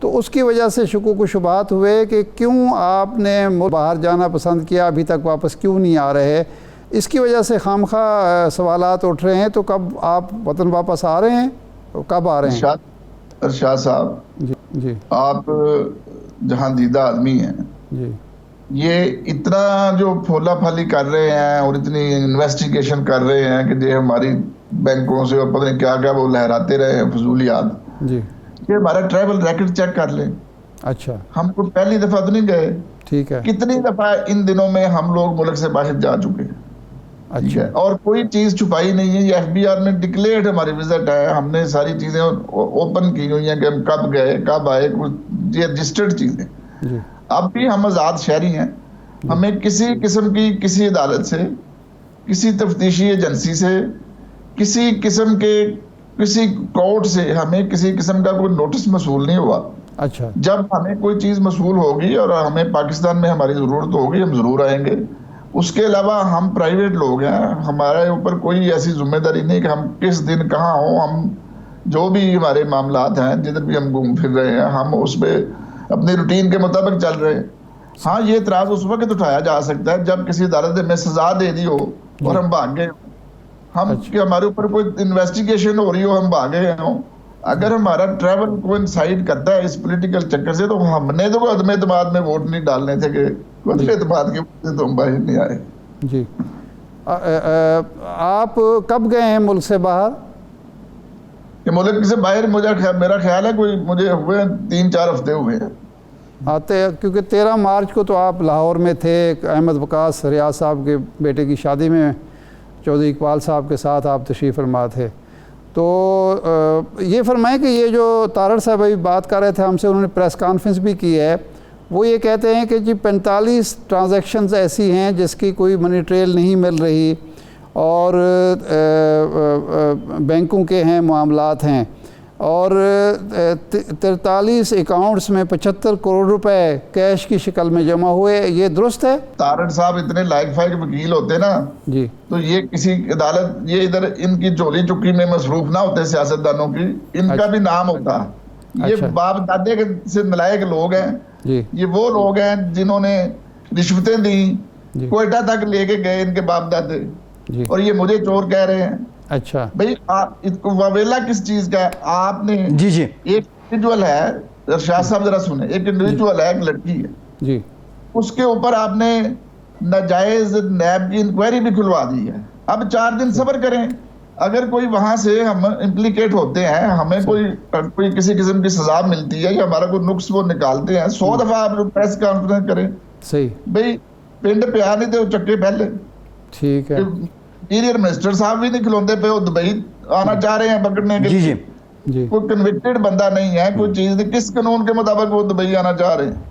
[SPEAKER 2] तो उसकी वजह से शुकूक व शुबात हुए कि क्यों आपने बाहर जाना पसंद किया, अभी तक वापस क्यों नहीं आ रहे। इसकी वजह से खामखा सवालात उठ रहे हैं। तो कब आप वतन वापस आ रहे हैं, तो कब आ रहे हैं?
[SPEAKER 4] अरशाद साहब
[SPEAKER 2] जी,
[SPEAKER 4] आप जहाँ दीदा आदमी हैं
[SPEAKER 2] जी,
[SPEAKER 4] ये इतना जो फोला फाली कर रहे हैं और इतनी इन्वेस्टिगेशन कर रहे हैं कि जो हमारी बैंकों से और पता नहीं क्या क्या वो लहराते रहे हैं फजूलियात जी। ये हमारा ट्रैवल रैकेट चेक कर लें।
[SPEAKER 2] अच्छा,
[SPEAKER 4] हमको पहली दफा तो नहीं गए,
[SPEAKER 2] ठीक है।
[SPEAKER 4] कितनी दफा इन दिनों में हम लोग मुल्क से बाहर जा चुके हैं। ठीक
[SPEAKER 2] अच्छा,
[SPEAKER 4] है, और कोई चीज छुपाई नहीं है। ये एफबीआर ने डिक्लेयर्ड हमारी विजिट है, हमने सारी चीजें ओपन की हुई हैं कि हम कब गए कब आए, कुछ ये रजिस्टर्ड चीजें।
[SPEAKER 2] जी,
[SPEAKER 4] अब भी हम आजाद शहरी हैं, हमें किसी किस्म की किसी अदालत से, किसी तफ्तीशी एजेंसी से, किसी किस्म के किसी कोर्ट से हमें किसी किस्म का कोई नोटिस मसूल नहीं हुआ।
[SPEAKER 2] अच्छा,
[SPEAKER 4] जब हमें कोई चीज मसूल होगी और हमें पाकिस्तान में हमारी जरूरत होगी, हम जरूर आएंगे। उसके अलावा हम प्राइवेट लोग हैं, हमारे ऊपर कोई ऐसी जिम्मेदारी नहीं कि हम किस दिन कहाँ हो। हम जो भी हमारे मामलात हैं, जिधर भी हम घूम फिर रहे हैं, हम उस पर अपनी रूटीन के मुताबिक चल रहे हैं। हाँ, ये इतराज उस वक्त उठाया जा सकता है जब किसी अदालत ने हमें सजा दे दी हो और हम भाग गए, हम कि हमारे ऊपर कोई इन्वेस्टिगेशन हो रही हो, हम भागे हों। अगर हमारा ट्रैवल कोइंसाइड करता है इस पॉलिटिकल चक्कर से, तो हमने तो अदम एतमाद में वोट नहीं डालने थे कि अदम एतमाद की वजह से तो हम बाहर नहीं आए।
[SPEAKER 2] जी। आप कब गए हैं मुल्क से बाहर?
[SPEAKER 4] कि मुल्क से बाहर मेरा ख्याल है कोई मुझे हुए 3-4 हफ्ते हुए हैं
[SPEAKER 2] आते, क्योंकि 13 मार्च को तो आप लाहौर में थे, अहमद वकास रियाज साहब के बेटे की शादी में चौधरी इकबाल साहब के साथ आप तशरीफ़ फरमा थे। तो ये फरमाएं कि ये जो तारड़ साहब अभी बात कर रहे थे हमसे, उन्होंने प्रेस कॉन्फ्रेंस भी की है, वो ये कहते हैं कि जी 45 ट्रांजैक्शंस ऐसी हैं जिसकी कोई मनी ट्रेल नहीं मिल रही और बैंकों के हैं मामलात हैं, और 43 अकाउंट्स में 75 करोड़ रुपए कैश की शक्ल में जमा हुए। ये दुरुस्त है?
[SPEAKER 4] तारड़ साहब इतने लायक फायक वकील होते ना,
[SPEAKER 2] जी,
[SPEAKER 4] तो ये किसी अदालत, ये इधर इनकी झोली चुक्की में मसरूफ ना होते सियासतदानों की, इनका
[SPEAKER 2] अच्छा।
[SPEAKER 4] भी नाम होता। ये
[SPEAKER 2] अच्छा।
[SPEAKER 4] बाप दादे के से नलायक लोग हैं
[SPEAKER 2] जी,
[SPEAKER 4] ये वो लोग हैं जिन्होंने रिश्वतें दी,
[SPEAKER 2] जी,
[SPEAKER 4] कोयटा तक लेके गए इनके बाप दादे,
[SPEAKER 2] जी।
[SPEAKER 4] और ये मुझे चोर कह रहे हैं।
[SPEAKER 2] अच्छा,
[SPEAKER 4] भाई इसको वावेला किस चीज का है? आपने
[SPEAKER 1] जी जी
[SPEAKER 4] एक इंडिविजुअल है, अरशाद साहब जरा सुने, एक इंडिविजुअल है, एक लड़की है,
[SPEAKER 2] जी,
[SPEAKER 4] उसके ऊपर आपने नाजायज नैब की इंक्वायरी भी खुलवा दी है। अब 4 दिन सब्र करें, अगर कोई वहां से हम इम्प्लीकेट होते हैं, हमें कोई किसी किस्म की सजा मिलती है या हमारा कोई नुक्स वो निकालते हैं, 100 दफा आप प्रेस कॉन्फ्रेंस करें।
[SPEAKER 2] सही,
[SPEAKER 4] भाई पिंड प्यार नहीं थे चक्के पहले।
[SPEAKER 2] ठीक है।
[SPEAKER 4] इंटीरियर मिनिस्टर साहब भी नहीं खिलौते पे, वो दुबई आना चाह रहे हैं पकड़ने के
[SPEAKER 1] जी
[SPEAKER 4] लिए।
[SPEAKER 1] जी
[SPEAKER 2] जी,
[SPEAKER 4] कोई कन्विक्टेड बंदा नहीं है, कोई चीज नहीं, किस कानून के मुताबिक वो दुबई आना चाह रहे हैं?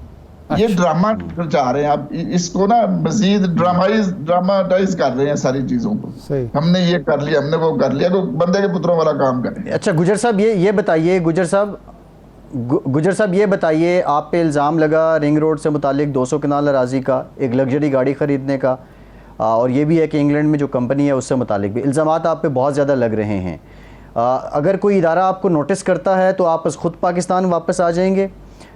[SPEAKER 4] ये
[SPEAKER 2] अच्छा।
[SPEAKER 4] ड्रामा चाह रहे हैं आप, इसको ना मजीद ड्रामाटाइज कर रहे हैं सारी चीजों को।
[SPEAKER 2] सही,
[SPEAKER 4] हमने ये कर लिया, हमने वो कर लिया, कोई बंदे के पुत्रों वाला काम करें।
[SPEAKER 1] अच्छा गुजर साहब, ये बताइए, गुजर साहब ये बताइए, आप पे इल्ज़ाम लगा रिंग रोड से मुतालिक 200 कनाल अराजी का, एक लग्जरी गाड़ी ख़रीदने का, और ये भी है कि इंग्लैंड में जो कंपनी है उससे मुतालिक भी इल्ज़ामात आप पे बहुत ज़्यादा लग रहे हैं। अगर कोई इदारा आपको नोटिस करता है तो आप खुद पाकिस्तान वापस आ जाएंगे,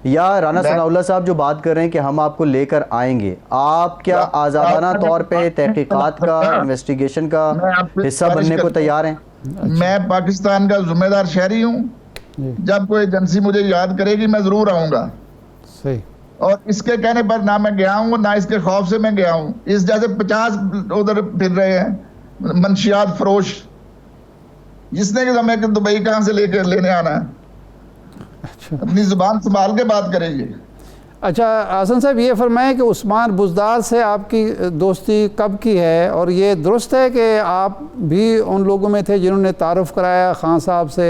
[SPEAKER 1] या राना सनाउल्लाह साहब जो बात कर रहे हैं कि हम आपको लेकर आएंगे, आप क्या आज़ादाना तौर पे तहकीकात का, इन्वेस्टिगेशन का हिस्सा बनने को तैयार हैं?
[SPEAKER 4] मैं पाकिस्तान का जिम्मेदार शहरी हूँ, जब कोई एजेंसी मुझे याद करेगी मैं जरूर आऊंगा।
[SPEAKER 2] सही,
[SPEAKER 4] और इसके कहने पर ना मैं गया हूँ, ना इसके खौफ से मैं गया हूँ। इस जैसे 50 उधर फिर रहे हैं मंशियात फरोश, जिसने कि हमें दुबई कहाँ से लेकर लेने आना है।
[SPEAKER 2] अच्छा।
[SPEAKER 4] अपनी जुबान संभाल के बात करेंगे।
[SPEAKER 2] अच्छा आसन साहब, ये फरमाएं कि उस्मान बुज़दार से आपकी दोस्ती कब की है, और ये दुरुस्त है कि आप भी उन लोगों में थे जिन्होंने तारुफ कराया खान साहब से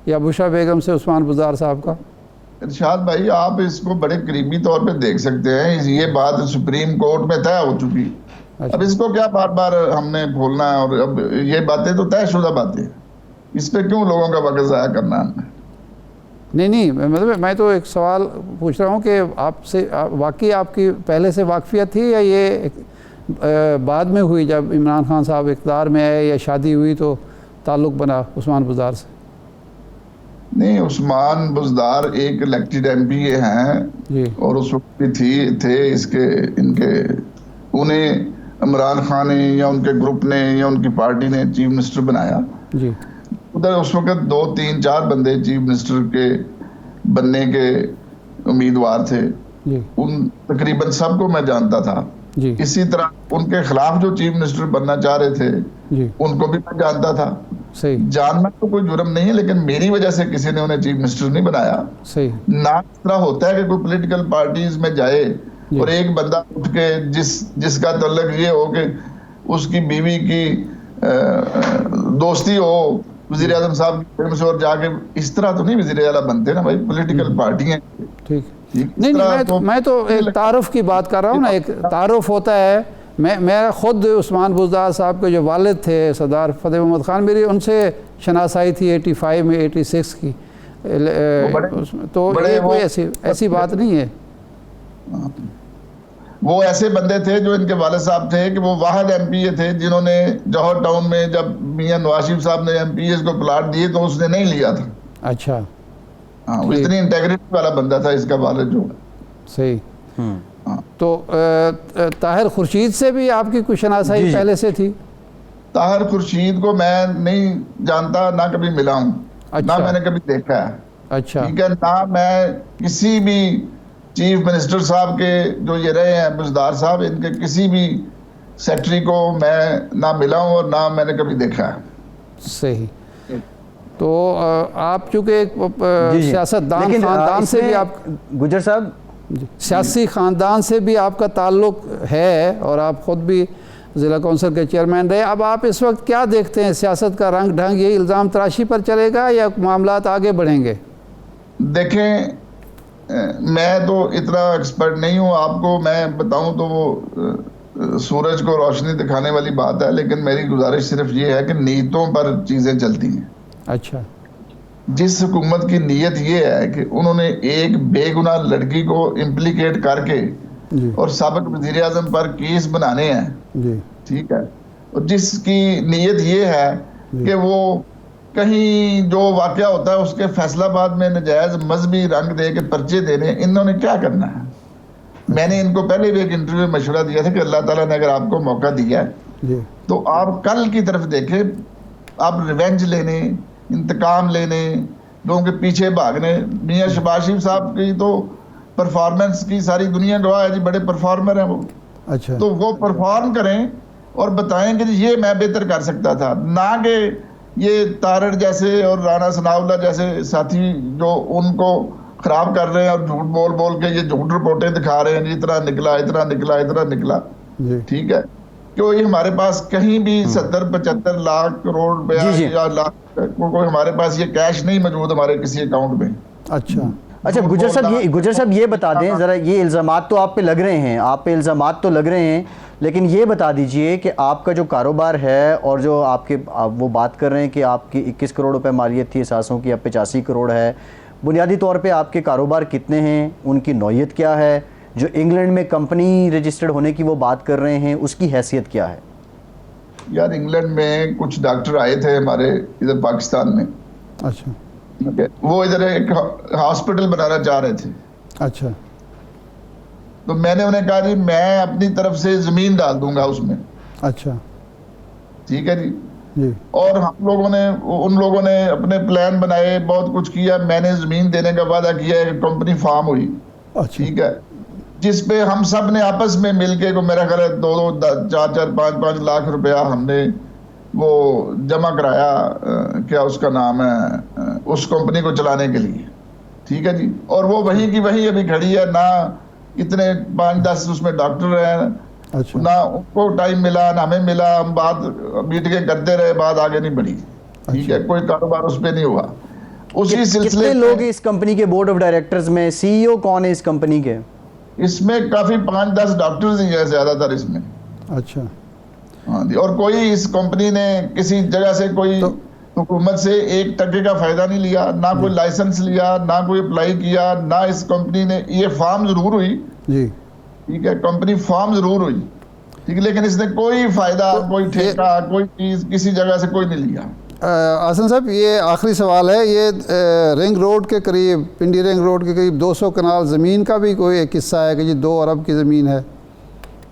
[SPEAKER 2] या बुशरा बेगम से उस्मान बुज़दार साहब का?
[SPEAKER 4] इरशाद भाई, आप इसको बड़े करीबी तौर पे देख सकते हैं, ये बात सुप्रीम कोर्ट में तय हो चुकी।
[SPEAKER 2] अच्छा।
[SPEAKER 4] अब इसको क्या बार बार हमने भूलना है? और अब ये बातें तो तयशुदा बातें, इस पे क्यों लोगों का वक्त ज़ाया करना है?
[SPEAKER 2] नहीं, मतलब मैं तो एक सवाल पूछ रहा हूँ कि आपसे वाकई आपकी पहले से वाकफियत थी, या ये बाद में हुई जब इमरान खान साहब इक़्तिदार में आए या शादी हुई तो ताल्लुक़ बना उस्मान बुज़दार से?
[SPEAKER 4] नहीं, उस्मान बुज़दार एक इलेक्टेड एमपी हैं
[SPEAKER 2] जी,
[SPEAKER 4] और उस वक्त भी थे इसके इनके, उन्हें इमरान खान ने या उनके ग्रुप ने या उनकी पार्टी ने चीफ मिनिस्टर बनाया।
[SPEAKER 2] जी,
[SPEAKER 4] उधर उस वक्त 2, 3, 4 बंदे चीफ मिनिस्टर के बनने के उम्मीदवार थे।
[SPEAKER 2] जी,
[SPEAKER 4] उन तकरीबन सबको मैं जानता था।
[SPEAKER 2] जी,
[SPEAKER 4] इसी तरह उनके खिलाफ जो चीफ मिनिस्टर बनना चाह रहे थे
[SPEAKER 2] जी,
[SPEAKER 4] उनको भी मैं जानता था।
[SPEAKER 2] सही
[SPEAKER 4] जानना तो कोई जुर्म नहीं है, लेकिन मेरी वजह से किसी ने उन्हें चीफ मिनिस्टर नहीं बनाया।
[SPEAKER 2] सही
[SPEAKER 4] ना इस तरह होता है कि कोई पॉलिटिकल पार्टीज में जाए और एक बंदा उठ के जिसका तल्लक ये हो कि उसकी बीवी की दोस्ती हो वजीर आजम साहब की, और जाके इस तरह तो नहीं वजीर आला बनते ना भाई, पॉलिटिकल पार्टी है।
[SPEAKER 2] ठीक। नहीं मैं तो एक तारुफ की बात कर रहा हूँ ना, एक तारुफ होता है। मैं ख़ुद उस्मान बुज़दार साहब के जो वालिद थे सरदार फतेह मोहम्मद ख़ान, मेरी उनसे शनासाई थी 85 में 86 की, तो ये कोई ऐसी बात नहीं है।
[SPEAKER 4] वो ऐसे बंदे थे जो इनके वालिद साहब थे कि वो वाहिद एमपीए थे जिन्होंने जौहर टाउन में जब मियां नवाज शरीफ साहब ने एमपीएस को प्लाट दिए तो उसने नहीं लिया था।
[SPEAKER 2] अच्छा।
[SPEAKER 4] हाँ, वो इतनी इंटेग्रिटी वाला बंदा था इसका वालिद जो।
[SPEAKER 2] सही। तो ताहिर खुर्शीद से भी आपकी कुछ शनासाई पहले से थी?
[SPEAKER 4] ताहिर खुर्शीद को मैं नहीं जानता, ना कभी मिला हूँ।
[SPEAKER 2] अच्छा।
[SPEAKER 4] ना मैंने कभी देखा है।
[SPEAKER 2] अच्छा।
[SPEAKER 4] ठीक है। ना मैं किसी भी चीफ मिनिस्टर साहब के जो ये रहे हैं बुज़दार साहब, इनके किसी भी सेक्रेटरी को मैं ना मिला हूँ और ना मैंने कभी देखा है।
[SPEAKER 2] सही। तो आप चूँकि एक सियासतदान ख़ानदान से भी आप
[SPEAKER 1] गुजर साहब
[SPEAKER 2] सियासी ख़ानदान से भी आपका ताल्लुक़ है और आप ख़ुद भी ज़िला कौंसिल के चेयरमैन रहे। अब आप इस वक्त क्या देखते हैं, सियासत का रंग ढंग ये इल्ज़ाम तराशी पर चलेगा या मामलात आगे बढ़ेंगे?
[SPEAKER 4] देखें, मैं तो इतना एक्सपर्ट नहीं हूँ, आपको मैं बताऊँ तो वो सूरज को रोशनी दिखाने वाली बात है, लेकिन मेरी गुजारिश सिर्फ ये है कि नीयतों पर चीज़ें चलती हैं।
[SPEAKER 2] अच्छा।
[SPEAKER 4] जिस हुकूमत की नीयत ये है कि उन्होंने एक बेगुनाह लड़की को इम्प्लीकेट करके और साबिक वज़ीर आज़म पर केस बनाने हैं, ठीक है, और जिसकी नीयत ये है कि वो कहीं जो वाक़या होता है उसके फैसलाबाद में नजायज़ मजहबी रंग दे के पर्चे देने, इन्होंने क्या करना है? मैंने इनको पहले भी एक इंटरव्यू में मशवरा दिया था कि अल्लाह ताला ने अगर आपको मौका दिया है तो आप कल की तरफ देखें, आप रिवेंज लेने, इंतकाम लेने, लोगों के पीछे भागने। मियां शहबाज शरीफ साहब की तो परफॉर्मेंस की सारी दुनिया गवाह है जी, बड़े परफॉर्मर हैं वो।
[SPEAKER 2] अच्छा।
[SPEAKER 4] तो वो परफॉर्म करें और बताएं कि ये मैं बेहतर कर सकता था, ना कि ये तारड़ जैसे और राना सनाउल्ला जैसे साथी जो उनको खराब कर रहे हैं और झूठ बोल बोल के ये झूठ रिपोर्टें दिखा रहे हैं, इतना निकला इतना निकला इतना निकला। ठीक है, क्योंकि हमारे पास कहीं भी 70-75 लाख करोड़ रुपया या लाख कोई हमारे पास ये कैश नहीं मौजूद हमारे किसी अकाउंट में।
[SPEAKER 2] अच्छा।
[SPEAKER 1] गुजर साहब ये बता दें ज़रा, ये इल्ज़ामात तो आप पे लग रहे हैं, आप पे इल्ज़ामात तो लग रहे हैं, लेकिन ये बता दीजिए कि आपका जो कारोबार है और जो आप वो बात कर रहे हैं कि आपकी 21 करोड़ रुपए मालियत थी एहसासों की, अब 85 करोड़ है, बुनियादी तौर पे आपके कारोबार कितने हैं, उनकी नौयत क्या है? जो इंग्लैंड में कंपनी रजिस्टर्ड होने की वो बात कर रहे हैं उसकी हैसियत क्या है?
[SPEAKER 4] यार, इंग्लैंड में कुछ डॉक्टर आए थे हमारे इधर पाकिस्तान में।
[SPEAKER 2] अच्छा।
[SPEAKER 4] ठीक है, वो इधर एक हॉस्पिटल बनाना चाह रहे थे।
[SPEAKER 2] अच्छा।
[SPEAKER 4] तो मैंने उन्हें कहा जी मैं अपनी तरफ से ज़मीन डाल दूंगा उसमें।
[SPEAKER 2] अच्छा।
[SPEAKER 4] ठीक है जी। और उन लोगों ने अपने प्लान बनाए, बहुत कुछ किया, मैंने ज़मीन देने का वादा किया, एक कंपनी फॉर्म हुई।
[SPEAKER 2] अच्छा।
[SPEAKER 4] ठीक है, जिस पे हम सब ने आपस में मिलके को मेरा ख्याल है 2-2, 4-4, 5-5 लाख रुपया हमने वो जमा कराया, क्या उसका नाम है, उस कंपनी को चलाने के लिए। ठीक है जी, और वो वहीं की वहीं अभी खड़ी है, ना इतने 5-10 उसमें डॉक्टर हैं। अच्छा। ना उनको टाइम मिला ना हमें मिला, हम बात मीटिंगें करते रहे, बात आगे नहीं बढ़ी। ठीक है, कोई कारोबार उस पर नहीं हुआ। उसी सिलसिले
[SPEAKER 1] कितने लोग इस कंपनी के बोर्ड ऑफ डायरेक्टर्स में, सीईओ कौन है इस कंपनी के?
[SPEAKER 4] इसमें काफी 5-10 डॉक्टर्स ही हैं ज्यादातर इसमें।
[SPEAKER 2] अच्छा।
[SPEAKER 4] हाँ जी, और कोई इस कंपनी ने किसी जगह से कोई हुकूमत से 1% का फायदा नहीं लिया, ना कोई लाइसेंस लिया, ना कोई अप्लाई किया, ना इस कंपनी ने, ये फॉर्म जरूर हुई जी, ठीक है, कंपनी फॉर्म जरूर हुई, ठीक है, लेकिन इसने कोई फायदा, कोई ठेका, कोई चीज किसी जगह से कोई नहीं लिया।
[SPEAKER 2] आसन साहब, ये आखिरी सवाल है, ये रिंग रोड के करीब, पिंडी रिंग रोड के करीब 200 कनाल ज़मीन का भी कोई एक किस्सा है कि जी 2 अरब की ज़मीन है?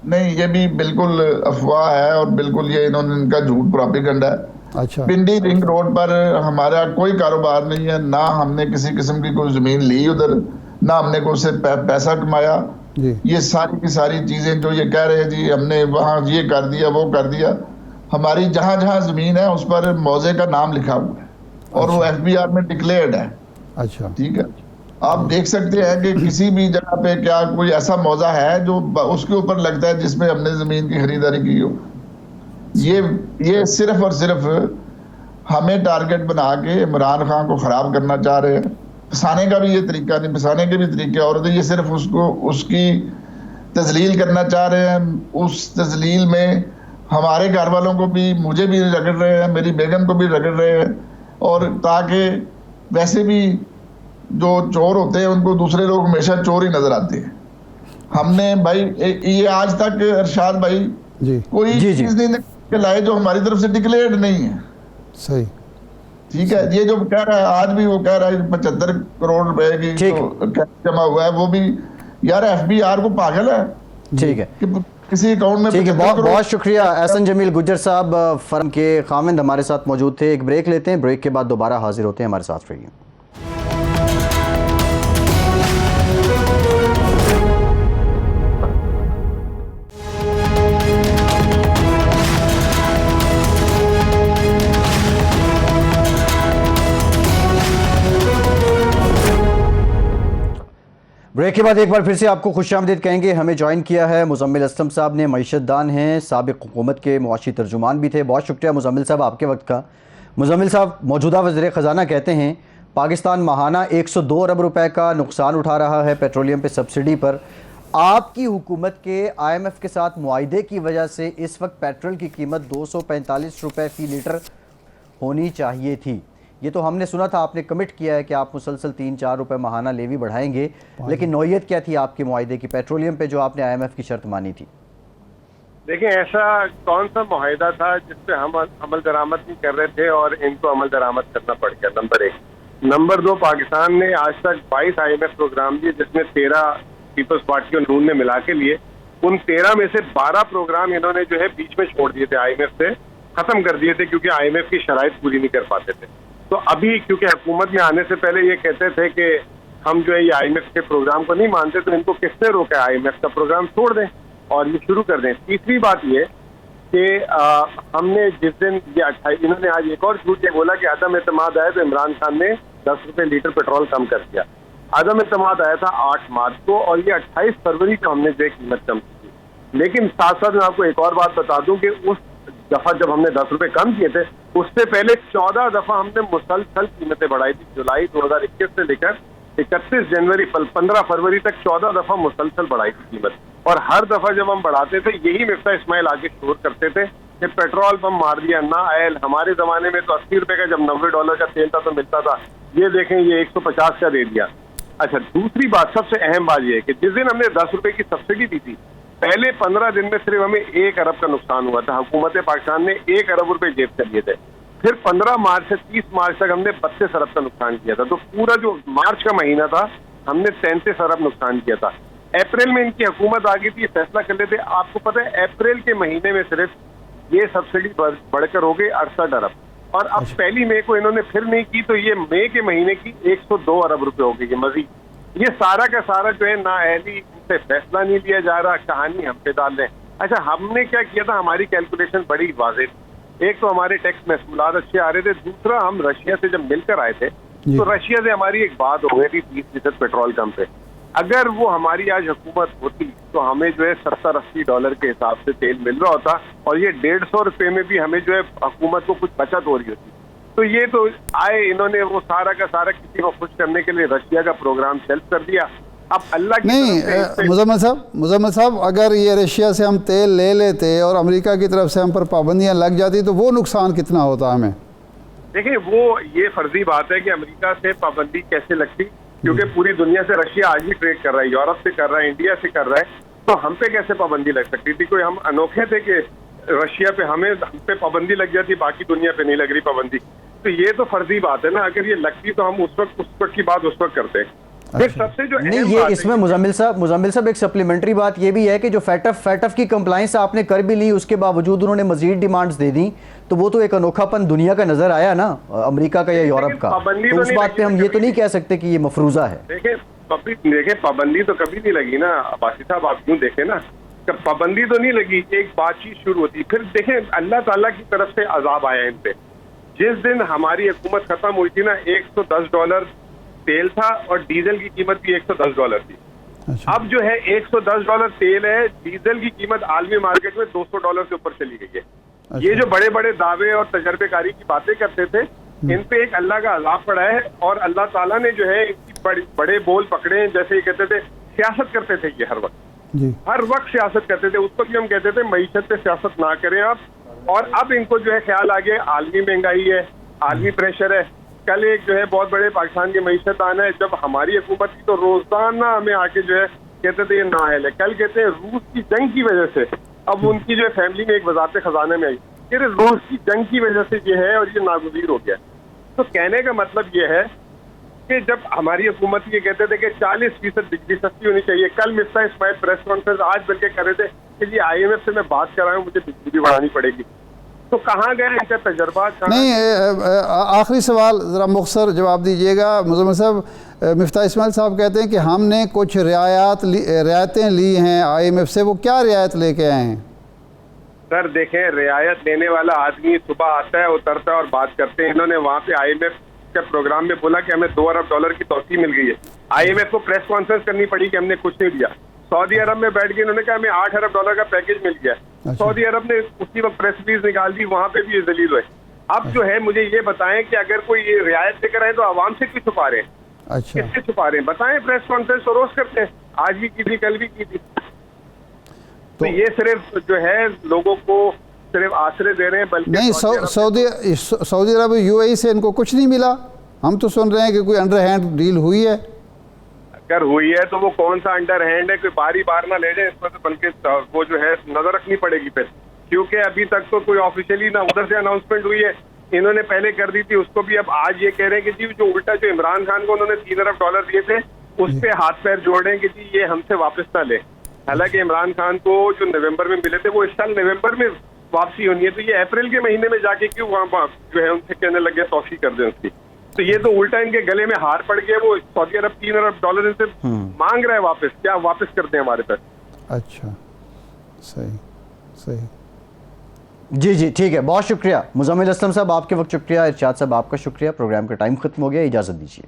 [SPEAKER 4] नहीं, ये भी बिल्कुल अफवाह है और बिल्कुल ये इनका झूठ प्रोपेगेंडा है।
[SPEAKER 2] अच्छा।
[SPEAKER 4] पिंडी रिंग रोड पर हमारा कोई कारोबार नहीं है, ना हमने किसी किस्म की कोई ज़मीन ली उधर, ना हमने कोई उससे पैसा कमाया जी। ये सारी की सारी चीज़ें जो ये कह रहे हैं जी हमने वहाँ ये कर दिया वो कर दिया, हमारी जहां जहां जमीन है उस पर मौजे का नाम लिखा हुआ है और वो FBR में डिक्लेयर्ड है।
[SPEAKER 2] अच्छा,
[SPEAKER 4] ठीक है, आप देख सकते हैं कि किसी भी जगह पे क्या कोई ऐसा मौजा है जो उसके ऊपर लगता है जिसमें हमने जमीन की खरीदारी की हो। ये सिर्फ और सिर्फ हमें टारगेट बना के इमरान खान को खराब करना चाह रहे हैं। फंसाने का भी ये तरीका नहीं, फंसाने के भी तरीके और तो ये सिर्फ उसको उसकी तजलील करना चाह रहे हैं। उस तजलील में हमारे घर वालों को भी, मुझे भी रगड़ रहे हैं, मेरी बेगम को भी रगड़ रहे हैं, और ताकि वैसे भी जो चोर होते हैं उनको दूसरे लोग हमेशा चोर ही नजर आते हैं। हमने भाई ये आज तक अरशाद भाई
[SPEAKER 2] जी
[SPEAKER 4] कोई
[SPEAKER 1] जी,
[SPEAKER 4] चीज नहीं लाए जो हमारी तरफ से डिक्लेयर्ड नहीं है।
[SPEAKER 2] सही।
[SPEAKER 4] ठीक है, ये जो कह रहा है आज भी, वो कह रहा है 75 करोड़ रुपए की तो कैश जमा हुआ है, वो भी यार FBR को पागल है
[SPEAKER 1] ठीक है,
[SPEAKER 4] कि किसी अकाउंट में
[SPEAKER 1] ठीक है।
[SPEAKER 4] 75
[SPEAKER 1] बहुत
[SPEAKER 4] करोड़।
[SPEAKER 1] बहुत शुक्रिया एहसन जमील गुज्जर साहब, फर्म के खामिंद हमारे साथ मौजूद थे। एक ब्रेक लेते हैं, ब्रेक के बाद दोबारा हाजिर होते हैं, हमारे साथ रहिए। ब्रेक के बाद एक बार फिर से आपको खुशामदीद कहेंगे। हमें ज्वाइन किया है मुजम्मिल असलम साहब ने, मईशतदान हैं, साबिक हुकूमत के मुआशी तर्जुमान भी थे। बहुत शुक्रिया मुजम्मिल साहब आपके वक्त का। मुजम्मिल साहब, मौजूदा वज़ीर ख़जाना कहते हैं पाकिस्तान माहाना 102 अरब रुपए का नुकसान उठा रहा है पेट्रोलियम पे सब्सिडी पर। आपकी हुकूमत के IMF के साथ मुआहदे की वजह से इस वक्त पेट्रोल की कीमत 245 रुपये फ़ी लीटर होनी चाहिए थी। ये तो हमने सुना था, आपने कमिट किया है कि आप मुसलसल 3-4 रुपये माहाना लेवी बढ़ाएंगे, लेकिन नौयत क्या थी आपके मुआहदे की पेट्रोलियम पे जो आपने IMF की शर्त मानी थी?
[SPEAKER 5] देखिए, ऐसा कौन सा मुआहिदा था जिस पे हम अमल दरामद नहीं कर रहे थे और इनको अमल दरामद करना पड़ गया? नंबर 1। नंबर 2, पाकिस्तान ने आज तक 22 IMF प्रोग्राम दिए जिसमें 13 पीपल्स पार्टी और नून ने मिला के लिए। उन 13 में से 12 प्रोग्राम इन्होंने जो है बीच में छोड़ दिए थे, IMF से खत्म कर दिए थे क्योंकि IMF की शराइत पूरी नहीं कर पाते थे। तो अभी क्योंकि हुकूमत में आने से पहले ये कहते थे कि हम जो है ये IMF के प्रोग्राम को नहीं मानते, तो इनको किसने रोका? IMF का प्रोग्राम छोड़ दें और ये शुरू कर दें। तीसरी बात ये कि हमने जिस दिन ये 28, इन्होंने आज एक और झूठ ये बोला कि अदम एतमाद आया तो इमरान खान ने 10 रुपये लीटर पेट्रोल कम कर दिया। अदम एतमाद आया था 8 मार्च को और ये 28 फरवरी को हमने जो कीमत कम की। लेकिन साथ साथ मैं आपको एक और बात बता दूं कि उस दफा जब हमने 10 रुपए कम किए थे, उससे पहले 14 दफा हमने मुसलसल कीमतें बढ़ाई थी। जुलाई 2021 से लेकर 31 जनवरी 15 फरवरी तक 14 दफा मुसलसल बढ़ाई थी कीमत। और हर दफा जब हम बढ़ाते थे, यही मिफ्ता इस्माइल आगे शोर करते थे कि पेट्रोल पंप मार दिया ना आयल। हमारे जमाने में तो 80 रुपए का जब $90 का तेल था तो मिलता था, ये देखें ये 150 का दे दिया। अच्छा, दूसरी बात, सबसे अहम बात यह है कि जिस दिन हमने 10 रुपए की सब्सिडी दी थी, पहले 15 दिन में सिर्फ हमें 1 अरब का नुकसान हुआ था। हुकूमत पाकिस्तान ने 1 अरब रुपए जेब कर लिए थे। फिर 15 मार्च से 30 मार्च तक हमने 32 अरब का नुकसान किया था। तो पूरा जो मार्च का महीना था हमने 33 अरब नुकसान किया था। अप्रैल में इनकी हुकूमत आ गई थी, फैसला कर लेते। आपको पता है अप्रैल के महीने में सिर्फ ये सब्सिडी बढ़कर हो गई 68 अरब, और अब पहली मई को इन्होंने फिर नहीं की तो ये मई के महीने की 102 अरब रुपए हो गई है मजीद। ये सारा का सारा जो है नाअहली से फैसला नहीं लिया जा रहा, कहानी हम पे डाल रहे हैं। अच्छा, हमने क्या किया था? हमारी कैलकुलेशन बड़ी वाज़ेह। एक तो हमारे टैक्स महसूलात अच्छे आ रहे थे, दूसरा हम रशिया से जब मिलकर आए थे तो रशिया से हमारी एक बात हो गई थी 30% पेट्रोल कम पे। अगर वो हमारी आज हुकूमत होती तो हमें जो है $70-80 के हिसाब से तेल मिल रहा होता और ये 150 रुपए में भी हमें जो है हुकूमत को कुछ बचत हो रही होती। तो ये तो आए, इन्होंने वो सारा का सारा किसी को खुश करने के लिए रशिया का प्रोग्राम शेल्फ कर दिया। अब अल्लाह की
[SPEAKER 2] नहीं, मुजम्मिल साहब, अगर ये रशिया से हम तेल ले लेते और अमेरिका की तरफ से हम पर पाबंदियां लग जाती तो वो नुकसान कितना होता हमें?
[SPEAKER 5] देखिए, वो ये फर्जी बात है कि अमेरिका से पाबंदी कैसे लगती, क्योंकि पूरी दुनिया से रशिया आज भी ट्रेड कर रहा है, यूरोप से कर रहा है, इंडिया से कर रहा है। तो हम पे कैसे पाबंदी लग सकती थी? कोई हम अनोखे थे कि रशिया पे हम पे पाबंदी लग जाती, बाकी दुनिया पे नहीं लग रही पाबंदी? तो ये तो फर्जी बात है ना। अगर ये लगती तो हम उस वक्त की बात उस वक्त करते। फिर सबसे जो
[SPEAKER 1] नहीं, ये इसमें मुजम्मिल साहब एक सप्लीमेंट्री बात ये भी है कि जो फैटफ की कंप्लाइंस आपने कर भी ली, उसके बावजूद उन्होंने मजीद डिमांड्स दे दी, तो वो तो एक अनोखापन दुनिया का नजर आया ना, अमेरिका का या यूरोप का। तो उस बात पे हम ये तो नहीं कह सकते कि ये मफरूजा है।
[SPEAKER 5] देखिए, पाबंदी तो कभी नहीं लगी ना। अब्बासी साहब, आप यूं देखें ना पाबंदी तो नहीं लगी, एक बातचीत शुरू होती। फिर देखें अल्लाह ताला की तरफ से अजाब आया इन पे। जिस दिन हमारी हुकूमत खत्म हुई थी ना, $110 तेल था और डीजल की कीमत भी $110 थी।
[SPEAKER 2] अच्छा।
[SPEAKER 5] अब जो है $110 तेल है, डीजल की कीमत आलमी मार्केट में $200 से ऊपर चली गई है।
[SPEAKER 2] अच्छा।
[SPEAKER 5] ये जो बड़े बड़े दावे और तजर्बेकारी की बातें करते थे, इन पे एक अल्लाह का अजाब पड़ा है। और अल्लाह ताला ने जो है इनकी बड़े बोल पकड़े हैं। जैसे ये कहते थे सियासत करते थे, ये हर वक्त सियासत करते थे। उसको भी हम कहते थे मईशत पे सियासत ना करें आप। और अब इनको जो है ख्याल आ गया आलमी महंगाई है, आलमी प्रेशर है। कल एक जो है बहुत बड़े पाकिस्तान की मईशत आना है, जब हमारी हुकूमत की तो रोजाना हमें आके जो है कहते थे ये नाअहल है। कल कहते हैं रूस की जंग की वजह से, अब उनकी जो है फैमिली में एक वजारत खजाना में आई कि रूस की जंग की वजह से ये है और ये नागुज़ीर हो गया। तो कहने का मतलब ये है कि जब हमारी हुकूमत ये कहते थे कि 40% बिजली सस्ती होनी चाहिए। कल मिफ्ता इस्माइल प्रेस कॉन्फ्रेंस आज बल्कि कर रहे थे कि जी IMF से मैं बात कर रहा हूँ, मुझे बिजली भी बढ़ानी पड़ेगी। तो कहाँ गए इनका तजर्बा?
[SPEAKER 2] नहीं, आखिरी सवाल ज़रा मुख्तसर जवाब दीजिएगा मुज़म्मिल साहब। मिफ्ता इस्माइल साहब कहते हैं कि हमने कुछ रियायतें ली हैं IMF से, वो क्या रियायत लेके आए हैं?
[SPEAKER 5] सर देखें, रियायत देने वाला आदमी सुबह आता है, उतरता है और बात करते हैं। इन्होंने वहाँ पे IMF के प्रोग्राम में बोला कि हमें $2 अरब की तोसी मिल गई है। IMF को प्रेस कॉन्फ्रेंस करनी पड़ी कि हमने कुछ नहीं दिया। सऊदी अरब में बैठ के इन्होंने कहा हमें $8 अरब का पैकेज मिल गया। सऊदी अरब ने उसी वक्त प्रेस रिलीज निकाल दी, वहाँ पे भी ये दलील हुए। अब जो है मुझे ये बताएं कि अगर कोई ये रियायत लेकर आए तो आवाम से क्यों छुपा रहे हैं?
[SPEAKER 2] अच्छा,
[SPEAKER 5] किससे छुपा रहे हैं? बताएं। प्रेस कॉन्फ्रेंस तो रोज करते हैं, आज भी की थी, कल भी की थी। तो ये सिर्फ जो है लोगों को सिर्फ आश्रय दे रहे हैं, बल्कि
[SPEAKER 2] नहीं, सऊदी अरब UAE से इनको कुछ नहीं मिला। हम तो सुन रहे हैं कि कोई अंडर हैंड डील हुई है।
[SPEAKER 5] अगर हुई है तो वो कौन सा अंडर हैंड है? कोई बारी बार ना ले जाए इसमें, तो बल्कि वो जो है नजर रखनी पड़ेगी फिर। क्योंकि अभी तक तो कोई ऑफिशियली ना उधर से अनाउंसमेंट हुई है, इन्होंने पहले कर दी थी उसको भी। अब आज ये कह रहे हैं कि जी जो उल्टा जो इमरान खान को उन्होंने $3 अरब दिए थे उस पे हाथ पैर जोड़ रहे हैं कि जी ये हमसे वापस ना ले। हालांकि इमरान खान को जो नवंबर में मिले थे वो इस साल नवंबर में वापसी होनी है, तो ये अप्रैल के महीने में जाके क्यों वहाँ जो है उनसे कहने लगे तौसी कर दें उसकी। तो ये तो उल्टा इनके गले में हार पड़ गया। वो सऊदी अरब $3 अरब इनसे मांग रहा है वापस, क्या वापस कर दें हमारे पास?
[SPEAKER 2] अच्छा, सही सही।
[SPEAKER 1] जी ठीक है, बहुत शुक्रिया मुज़म्मिल असलम साहब, आपके वक्त शुक्रिया। इरशाद साहब आपका शुक्रिया। प्रोग्राम का टाइम खत्म हो गया, इजाज़त दीजिए।